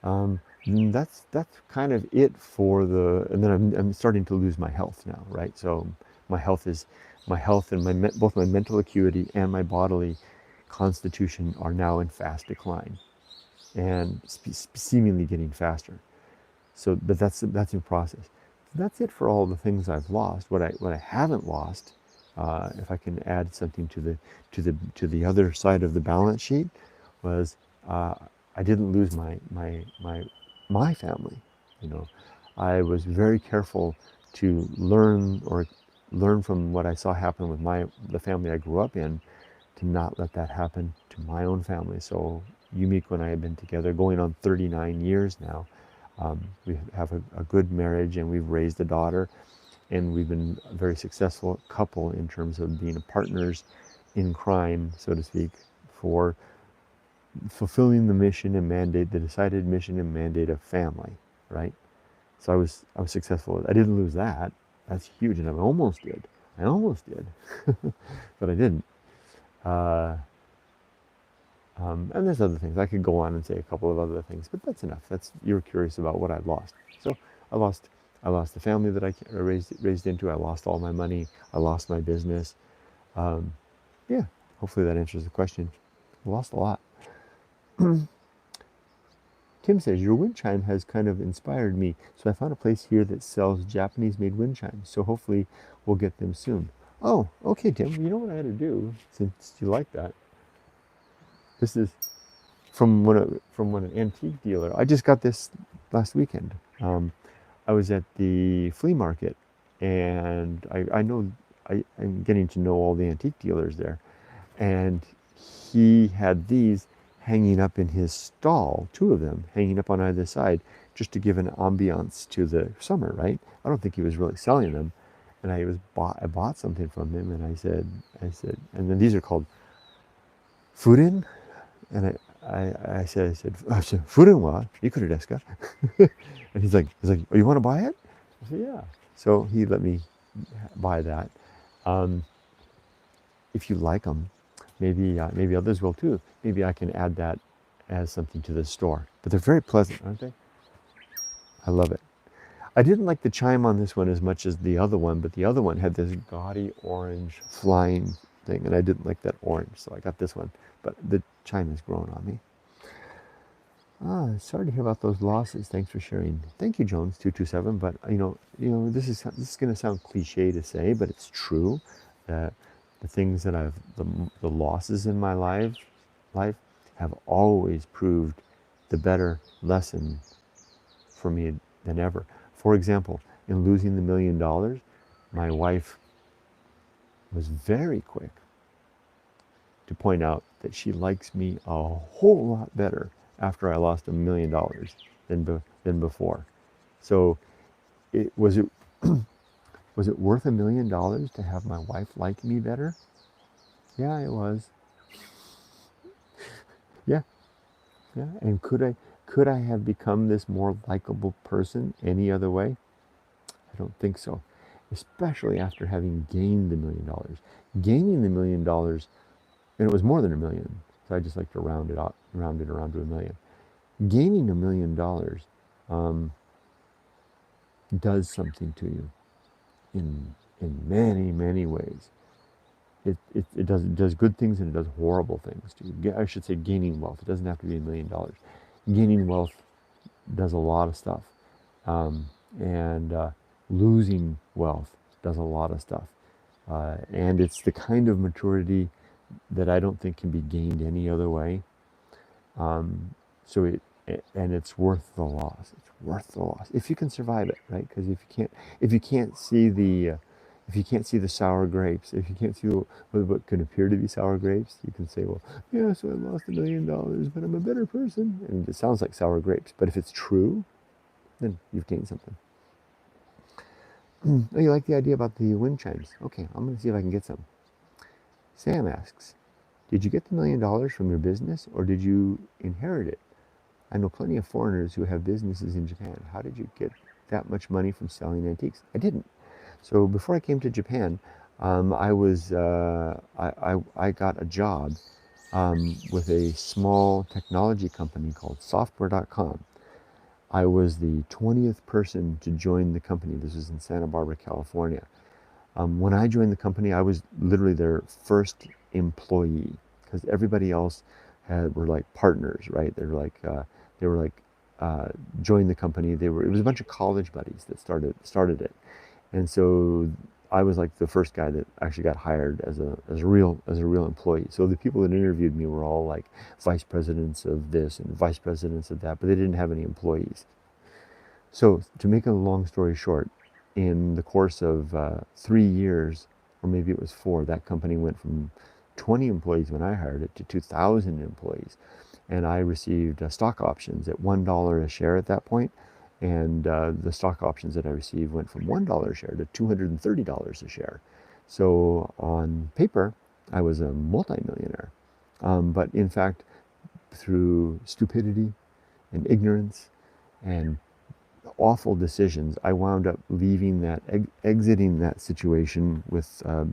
That's kind of it for and then I'm starting to lose my health now, right? So my health and both my mental acuity and my bodily constitution are now in fast decline, and seemingly getting faster. So, but that's in process. That's it for all the things I've lost. What I haven't lost, if I can add something to the other side of the balance sheet, was I didn't lose my family. I was very careful to learn from what I saw happen with the family I grew up in, to not let that happen to my own family. So Yumiko and I have been together going on 39 years now. We have a good marriage, and we've raised a daughter, and we've been a very successful couple in terms of being partners in crime, so to speak, for fulfilling the mission and mandate, the decided mission and mandate of family, right? So I was successful. I didn't lose that. That's huge, and I almost did, but I didn't. And there's other things. I could go on and say a couple of other things, but that's enough. You're curious about what I've lost. So I lost the family that I raised into. I lost all my money. I lost my business. Yeah, hopefully that answers the question. I lost a lot. Tim says, your wind chime has kind of inspired me, so I found a place here that sells Japanese-made wind chimes, so hopefully we'll get them soon. Oh, okay, Tim, you know what I had to do, since you like that? This is from an antique dealer. I just got this last weekend. I was at the flea market, and I'm getting to know all the antique dealers there, and he had these hanging up in his stall, 2 of them hanging up on either side, just to give an ambiance to the summer, right? I don't think he was really selling them. And I bought something from him, and I said, and then these are called furin, and I said, furin wa ikura desu ka? And he's like, oh, you want to buy it? I said, yeah. So he let me buy that. If you like them, maybe others will too. Maybe I can add that as something to the store. But they're very pleasant, aren't they? I love it. I didn't like the chime on this one as much as the other one, but the other one had this gaudy orange flying thing, and I didn't like that orange, so I got this one. But the chime has grown on me. Sorry to hear about those losses. Thanks for sharing. Thank you, Jones227. But this is going to sound cliche to say, but it's true that the things that the losses in my life have always proved the better lesson for me than ever. For example, in losing the $1 million, my wife was very quick to point out that she likes me a whole lot better after I lost $1 million than before. So was it was it worth $1 million to have my wife like me better? Yeah, it was. Yeah, yeah. And could I have become this more likable person any other way? I don't think so. Especially after having gained $1 million. Gaining the $1 million, and it was more than $1 million. So I just like to round it around to $1 million. Gaining $1 million does something to you in many, many ways. It does good things and it does horrible things to you. I should say gaining wealth. It doesn't have to be $1 million. Gaining wealth does a lot of stuff. And losing wealth does a lot of stuff. And it's the kind of maturity that I don't think can be gained any other way. So and it's worth the loss. It's worth the loss if you can survive it, right? Because if you can't see the sour grapes, if you can't see what could appear to be sour grapes, you can say, well, yeah, so I lost $1 million, but I'm a better person, and it sounds like sour grapes. But if it's true, then you've gained something. Oh, you like the idea about the wind chimes? Okay, I'm going to see if I can get some. Sam asks, did you get the $1 million from your business, or did you inherit it? I know plenty of foreigners who have businesses in Japan. How did you get that much money from selling antiques? I didn't. So before I came to Japan, I got a job with a small technology company called Software.com. I was the 20th person to join the company. This was in Santa Barbara, California. When I joined the company, I was literally their first employee, because everybody else were like partners, right? They were like joined the company. It was a bunch of college buddies that started it, and so I was like the first guy that actually got hired as a real employee. So the people that interviewed me were all like vice presidents of this and vice presidents of that, but they didn't have any employees. So to make a long story short, in the course of 3 years, or maybe it was 4, that company went from 20 employees when I hired it to 2,000 employees. And I received stock options at $1 a share at that point. And the stock options that I received went from $1 a share to $230 a share. So on paper, I was a multimillionaire. But in fact, through stupidity and ignorance and awful decisions, I wound up exiting that situation with a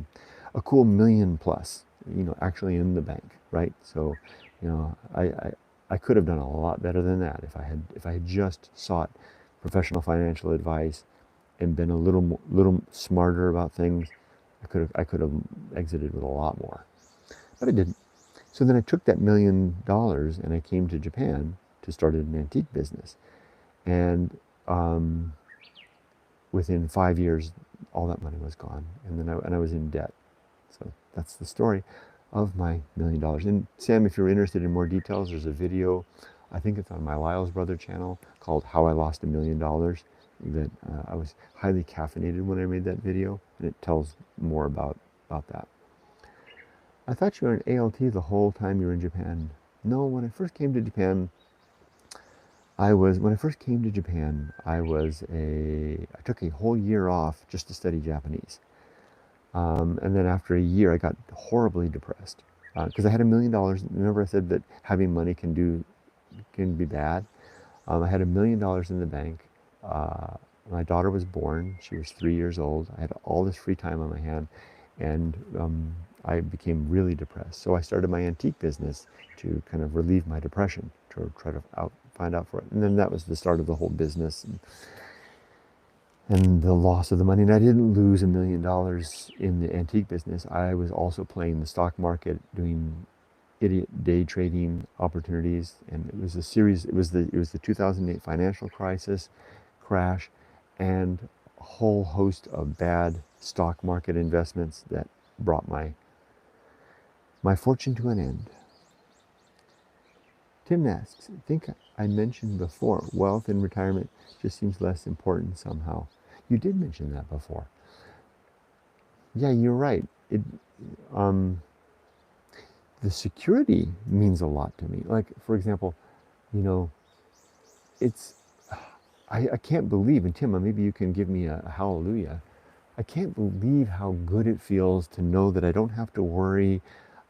cool million plus, actually in the bank, right? So, I could have done a lot better than that if I had just sought professional financial advice and been a little smarter about things. I could have exited with a lot more, but I didn't. So then I took that $1 million and I came to Japan to start an antique business, and within 5 years, all that money was gone, and then I was in debt. So that's the story of my $1 million. And Sam, if you're interested in more details, there's a video, I think it's on my Lyle's Brother channel, called "How I Lost $1 Million." That I was highly caffeinated when I made that video, and it tells more about that. I thought you were an ALT the whole time you were in Japan. No, when I first came to Japan, I took a whole year off just to study Japanese. And then after a year, I got horribly depressed because I had $1 million. Remember, I said that having money can be bad. I had $1 million in the bank. My daughter was born. She was 3 years old. I had all this free time on my hand, and I became really depressed. So I started my antique business to kind of relieve my depression, to try to find out for it. And then that was the start of the whole business. And the loss of the money. And I didn't lose $1 million in the antique business. I was also playing the stock market, doing idiot day trading opportunities. And it was a series. It was the 2008 financial crisis crash, and a whole host of bad stock market investments that brought my fortune to an end. Tim asks, I think I mentioned before, wealth in retirement just seems less important somehow. You did mention that before. Yeah, you're right. Um, the security means a lot to me. Like, for example, you know, it's, I can't believe, and Tim, maybe you can give me a hallelujah. I can't believe how good it feels to know that I don't have to worry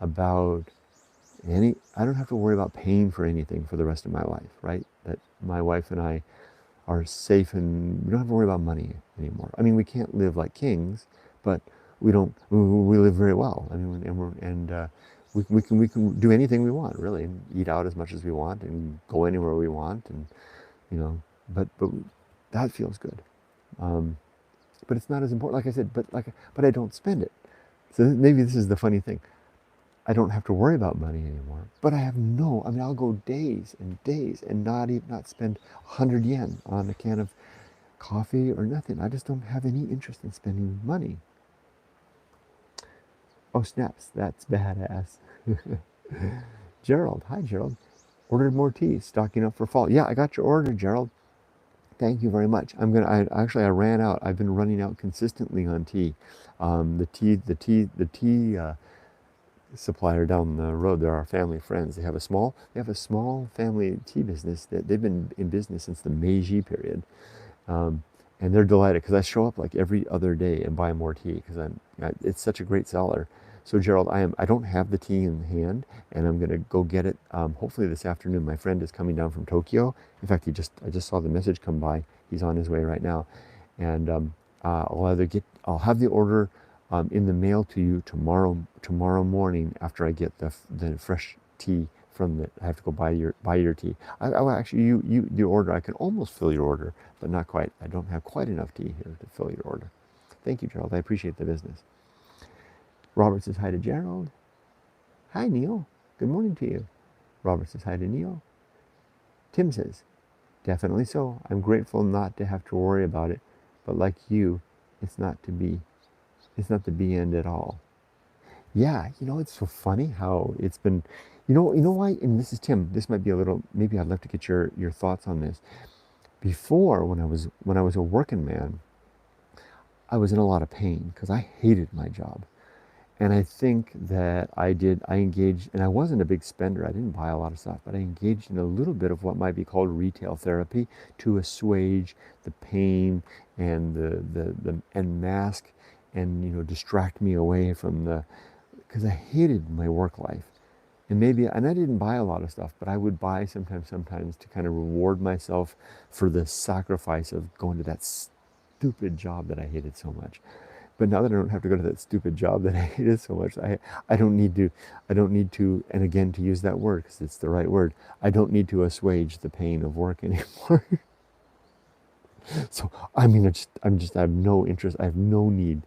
about I don't have to worry about paying for anything for the rest of my life, right? That my wife and I are safe and we don't have to worry about money anymore. I mean, we can't live like kings, but we live very well. I mean, we can do anything we want, really, and eat out as much as we want and go anywhere we want, and you know, but that feels good. Um, but it's not as important, like I said, but I don't spend it. So maybe this is the funny thing. I don't have to worry about money anymore. But I mean, I'll go days and days and not spend 100 yen on a can of coffee or nothing. I just don't have any interest in spending money. Oh, snaps. That's badass. Gerald. Hi, Gerald. Ordered more tea. Stocking up for fall. Yeah, I got your order, Gerald. Thank you very much. I ran out. I've been running out consistently on tea. The tea supplier down the road. They're our family friends. They have a small family tea business that they've been in business since the Meiji period, um, and they're delighted because I show up like every other day and buy more tea because it's such a great seller. So Gerald, I don't have the tea in hand, and I'm gonna go get it. Hopefully this afternoon. My friend is coming down from Tokyo. In fact, I just saw the message come by. He's on his way right now, and I'll have the order in the mail to you tomorrow morning after I get the fresh tea from the. I have to go buy your tea. I will actually you the order. I can almost fill your order, but not quite. I don't have quite enough tea here to fill your order. Thank you, Gerald. I appreciate the business. Robert says hi to Gerald. Hi, Neil. Good morning to you. Robert says hi to Neil. Tim says, definitely so. I'm grateful not to have to worry about it, but like you, it's not to be. It's not the be end at all. Yeah, it's so funny how it's been, you know why, and this is Tim, this might be a little, maybe I'd love to get your thoughts on this. Before, when I was a working man, I was in a lot of pain because I hated my job. And I think that I engaged, and I wasn't a big spender, I didn't buy a lot of stuff, but I engaged in a little bit of what might be called retail therapy to assuage the pain and and mask and, distract me away from because I hated my work life. And I didn't buy a lot of stuff, but I would buy sometimes to kind of reward myself for the sacrifice of going to that stupid job that I hated so much. But now that I don't have to go to that stupid job that I hated so much, I don't need to, and again, to use that word because it's the right word, I don't need to assuage the pain of work anymore. So, I mean, I have no interest, I have no need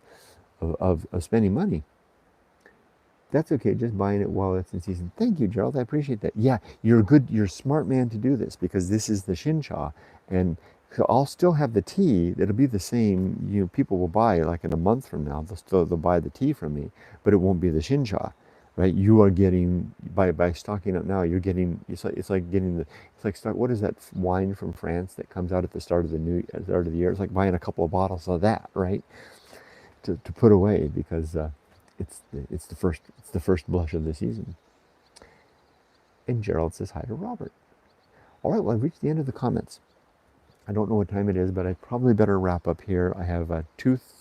of spending money. That's okay, just buying it while it's in season. Thank you, Gerald, I appreciate that. Yeah, you're a smart man to do this because this is the Shincha, and so I'll still have the tea. It'll be the same. People will buy like in a month from now. They'll buy the tea from me, but it won't be the Shincha, right? You are getting by stocking up now. You're getting it's like getting what is that wine from France that comes out at the start of the year? It's like buying a couple of bottles of that, right? To put away because it's the first blush of the season. And Gerald says hi to Robert. All right, well, I've reached the end of the comments. I don't know what time it is, but I probably better wrap up here. I have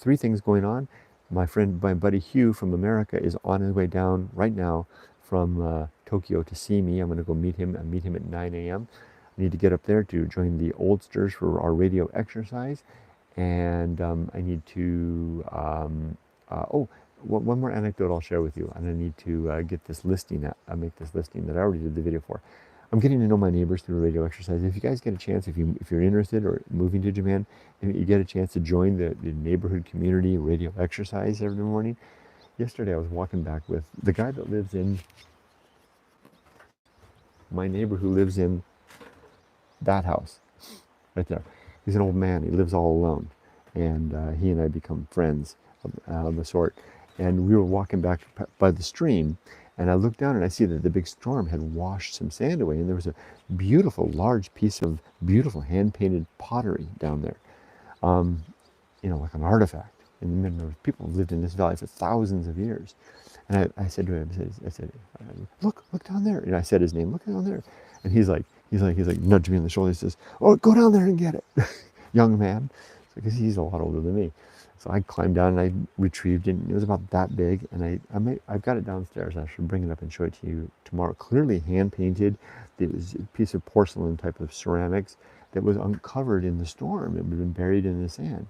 three things going on. My buddy Hieu from America is on his way down right now from Tokyo to see me. I'm going to go meet him. I meet him at 9 a.m. I need to get up there to join the Oldsters for our radio exercise. And I need to, one more anecdote I'll share with you. And I need to get this listing, make this listing that I already did the video for. I'm getting to know my neighbors through radio exercise. If you guys get a chance, if you're interested or moving to Japan, and you get a chance to join the neighborhood community radio exercise every morning. Yesterday I was walking back with the guy that lives in, my neighbor who lives in that house, right there. He's an old man, he lives all alone. And he and I become friends of a sort. And we were walking back by the stream, and I looked down and I see that the big storm had washed some sand away, and there was a beautiful, large piece of beautiful hand-painted pottery down there. like an artifact. And people have lived in this valley for thousands of years. And I said to him, I said, look down there. And I said his name, look down there. And he's like, nudged me on the shoulder. He says, oh, go down there and get it, young man. Because he's a lot older than me. So I climbed down and I retrieved it. And it was about that big. And I've got it downstairs. I should bring it up and show it to you tomorrow. Clearly hand painted. It was a piece of porcelain type of ceramics that was uncovered in the storm. It had been buried in the sand.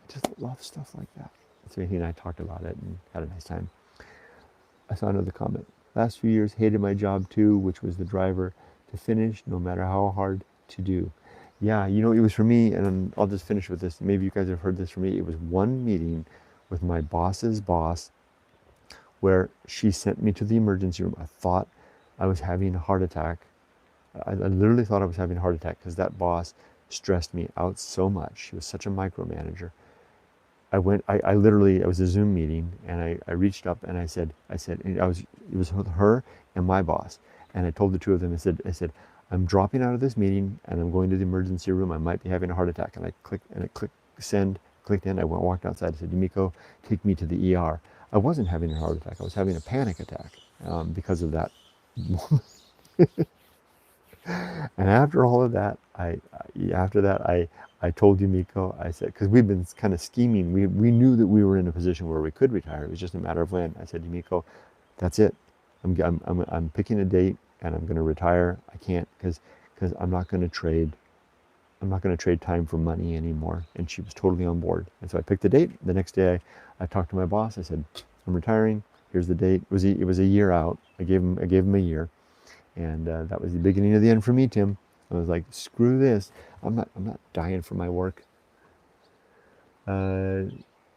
I just love stuff like that. So he and I talked about it and had a nice time. I saw another comment. Last few years, hated my job too, which was the driver to finish, no matter how hard to do. Yeah, it was for me, and I'll just finish with this. Maybe you guys have heard this from me. It was one meeting with my boss's boss where she sent me to the emergency room. I thought I was having a heart attack. I literally thought I was having a heart attack because that boss stressed me out so much. She was such a micromanager. I literally, it was a Zoom meeting, and I reached up and I said, and it was with her and my boss. And I told the two of them, I said, I'm dropping out of this meeting and I'm going to the emergency room. I might be having a heart attack. And I clicked send, clicked in. I walked outside. I said, Yumiko, take me to the ER. I wasn't having a heart attack. I was having a panic attack because of that. And after all of that, I told Yumiko, I said, because we've been kind of scheming. We knew that we were in a position where we could retire. It was just a matter of when. I said, Yumiko, that's it. I'm picking a date and I'm going to retire. I can't because I'm not going to trade. I'm not going to trade time for money anymore. And she was totally on board. And so I picked the date. The next day, I talked to my boss. I said, I'm retiring. Here's the date. It was a year out. I gave him a year. And that was the beginning of the end for me, Tim. I was like, screw this. I'm not dying for my work. A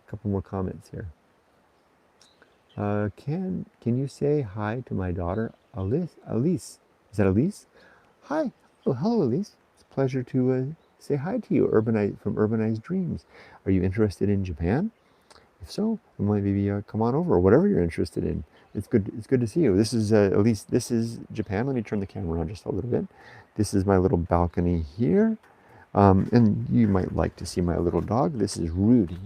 couple more comments here. Can you say hi to my daughter, Elise? Is that Elise? Hi. Oh, hello, Elise. It's a pleasure to say hi to you, from Urbanized Dreams. Are you interested in Japan? If so, maybe come on over, or whatever you're interested in. It's good to see you. This is Elise. This is Japan. Let me turn the camera on just a little bit. This is my little balcony here. And you might like to see my little dog. This is Rudy.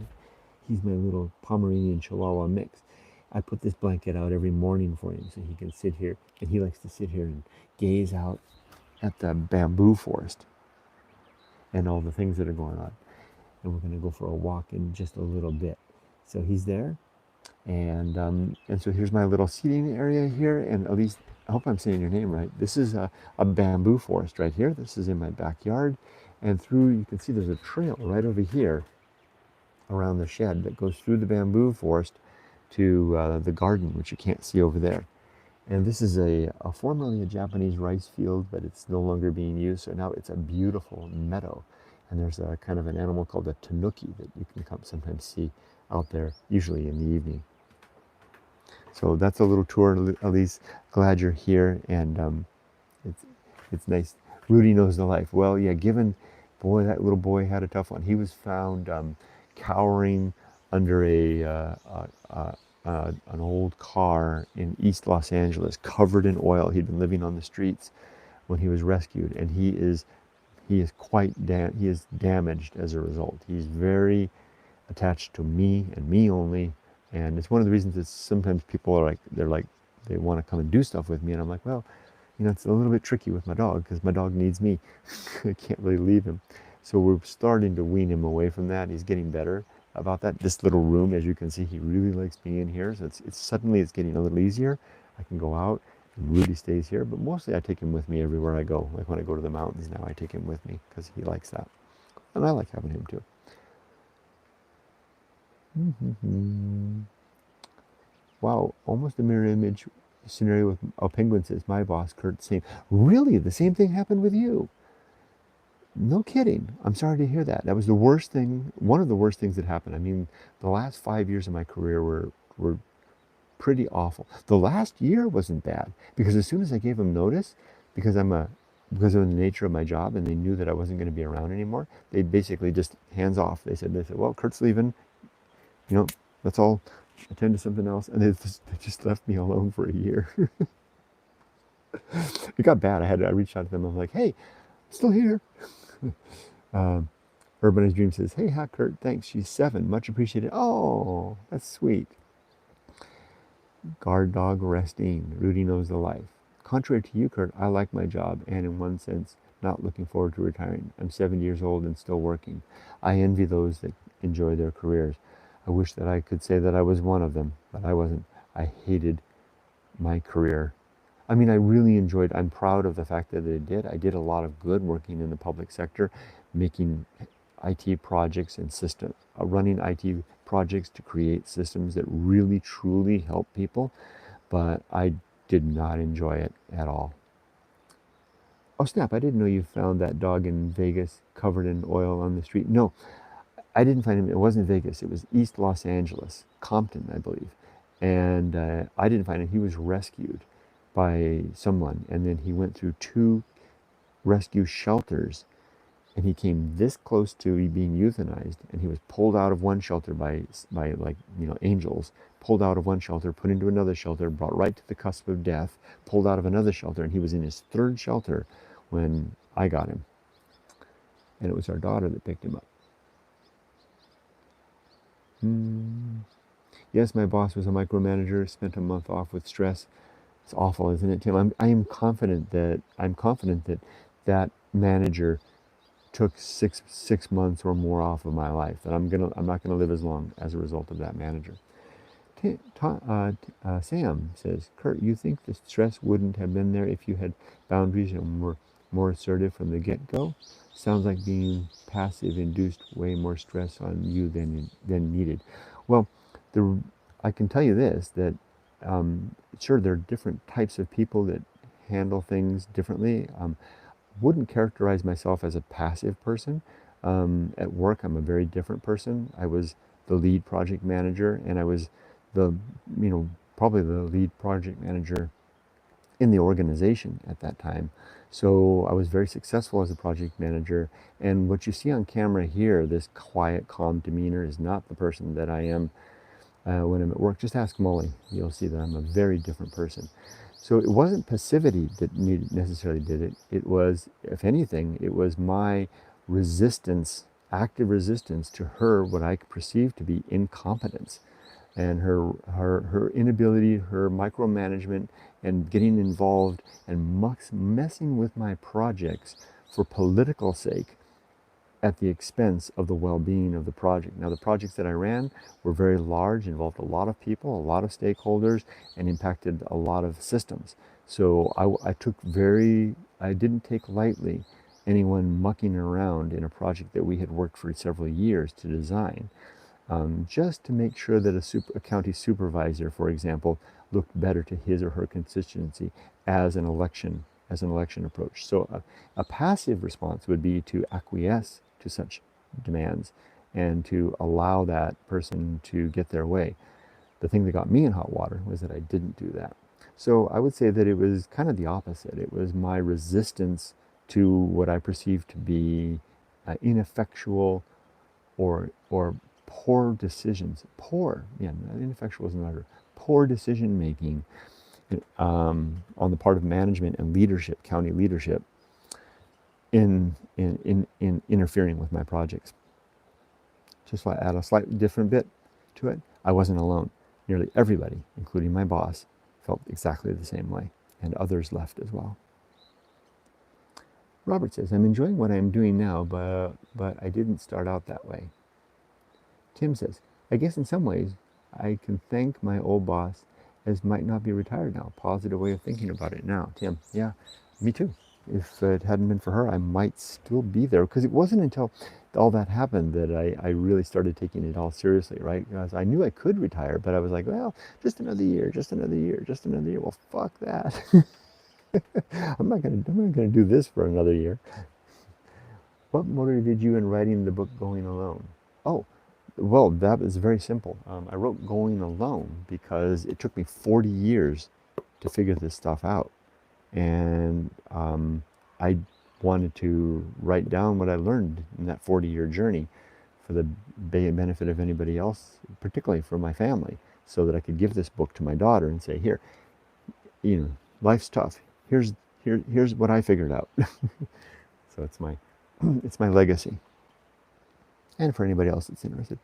He's my little Pomeranian Chihuahua mix. I put this blanket out every morning for him so he can sit here. And he likes to sit here and gaze out at the bamboo forest and all the things that are going on. And we're going to go for a walk in just a little bit. So he's there. And so here's my little seating area here. And at least, I hope I'm saying your name right. This is a bamboo forest right here. This is in my backyard. And you can see there's a trail right over here around the shed that goes through the bamboo forest to the garden, which you can't see over there. And this is formerly a Japanese rice field, but it's no longer being used. So now it's a beautiful meadow. And there's a kind of an animal called a tanuki that you can sometimes see out there, usually in the evening. So that's a little tour, Elise. Glad you're here, and it's nice. Rudy knows the life. Well, yeah, that little boy had a tough one. He was found cowering under an old car in East Los Angeles, covered in oil. He'd been living on the streets when he was rescued, and he is damaged as a result. He's very attached to me and me only, and it's one of the reasons that sometimes people are they want to come and do stuff with me, and I'm like, well, it's a little bit tricky with my dog because my dog needs me. I can't really leave him. So we're starting to wean him away from that. He's getting better about that. This little room, as you can see, he really likes being here. So it's getting a little easier. I can go out and Rudy stays here, but mostly I take him with me everywhere I go. Like when I go to the mountains now, I take him with me because he likes that. And I like having him too. Wow, almost a mirror image scenario with Penguin says, my boss, Kurt, same. Really? The same thing happened with you? No kidding. I'm sorry to hear that. That was the worst thing, one of the worst things that happened. I mean, the last 5 years of my career were pretty awful. The last year wasn't bad because as soon as I gave them notice, because of the nature of my job, and they knew that I wasn't going to be around anymore, they basically just hands off. They said, well, Kurt's leaving. Let's all attend to something else. And they just left me alone for a year. It got bad. I reached out to them. I was like, hey, still here. Urbanized Dream says, hey, hi, Kurt, thanks. She's 7. Much appreciated. Oh, that's sweet. Guard dog resting. Rudy knows the life. Contrary to you, Kurt, I like my job and, in one sense, not looking forward to retiring. I'm 70 years old and still working. I envy those that enjoy their careers. I wish that I could say that I was one of them, but I wasn't. I hated my career. I mean, I really enjoyed, I'm proud of the fact that I did. I did a lot of good working in the public sector, making IT projects and systems, running IT projects to create systems that really, truly help people, but I did not enjoy it at all. Oh, snap, I didn't know you found that dog in Vegas covered in oil on the street. No, I didn't find him. It wasn't Vegas. It was East Los Angeles, Compton, I believe. And I didn't find him. He was rescued by someone, and then he went through 2 rescue shelters, and he came this close to being euthanized, and he was pulled out of one shelter by like, angels, pulled out of one shelter, put into another shelter, brought right to the cusp of death, pulled out of another shelter, and he was in his 3rd shelter when I got him. And it was our daughter that picked him up. Yes, my boss was a micromanager, spent a month off with stress. It's awful, isn't it, Tim? I'm confident that that manager took six months or more off of my life. That I'm not gonna live as long as a result of that manager. Sam says, Kurt, you think the stress wouldn't have been there if you had boundaries and were more assertive from the get-go? Sounds like being passive induced way more stress on you than needed. Well, I can tell you this, that sure, there are different types of people that handle things differently. Wouldn't characterize myself as a passive person. At work, I'm a very different person. I was the lead project manager, and I was the, probably the lead project manager in the organization at that time. So I was very successful as a project manager. And what you see on camera here, this quiet, calm demeanor, is not the person that I am when I'm at work. Just ask Molly. You'll see that I'm a very different person. So it wasn't passivity that necessarily did it. It was, if anything, it was my resistance, active resistance to her, what I perceived to be incompetence, and her inability, her micromanagement, and getting involved and messing with my projects for political sake at the expense of the well-being of the project. Now, the projects that I ran were very large, involved a lot of people, a lot of stakeholders, and impacted a lot of systems. So I didn't take lightly anyone mucking around in a project that we had worked for several years to design, just to make sure that a county supervisor, for example, looked better to his or her constituency as an election approach. So a passive response would be to acquiesce to such demands and to allow that person to get their way. The thing that got me in hot water was that I didn't do that. So I would say that it was kind of the opposite. It was my resistance to what I perceived to be ineffectual or poor decisions. Ineffectual isn't the right word. Poor decision making on the part of management and leadership, county leadership, in interfering with my projects. Just to add a slightly different bit to it, I wasn't alone. Nearly everybody, including my boss, felt exactly the same way, and others left as well. Robert says, I'm enjoying what I'm doing now, but I didn't start out that way. Tim says, I guess in some ways I can thank my old boss, as might not be retired now. Positive way of thinking about it now. Tim, yeah, me too. If it hadn't been for her, I might still be there, because it wasn't until all that happened that I really started taking it all seriously, right? Because I knew I could retire, but I was like, well, just another year, just another year, just another year. Well, fuck that. I'm not gonna do this for another year. What motivated you in writing the book Going Alone? Oh, well, that was very simple. I wrote Going Alone because it took me 40 years to figure this stuff out. And I wanted to write down what I learned in that 40-year journey for the benefit of anybody else, particularly for my family, so that I could give this book to my daughter and say, here, life's tough. Here's what I figured out. So it's my legacy. and for anybody else that's interested.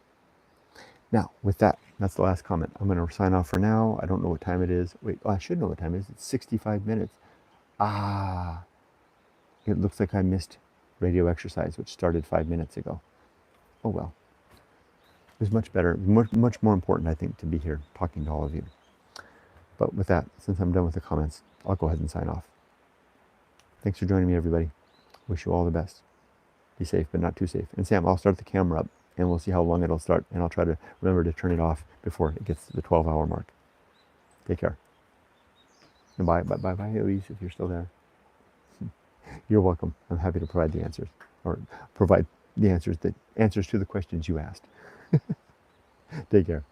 Now, with that, that's the last comment. I'm going to sign off for now. I don't know what time it is. Wait, I should know what time it is. It's 65 minutes. Ah, it looks like I missed radio exercise, which started 5 minutes ago. Oh well. It was much better, much more important, I think, to be here talking to all of you. But with that, since I'm done with the comments, I'll go ahead and sign off. Thanks for joining me, everybody. Wish you all the best. Be safe, but not too safe. And Sam, I'll start the camera up, and we'll see how long it'll start, and I'll try to remember to turn it off before it gets to the 12-hour mark. Take care. And bye, Elise, if you're still there. You're welcome. I'm happy to provide the answers, or provide the answers to the questions you asked. Take care.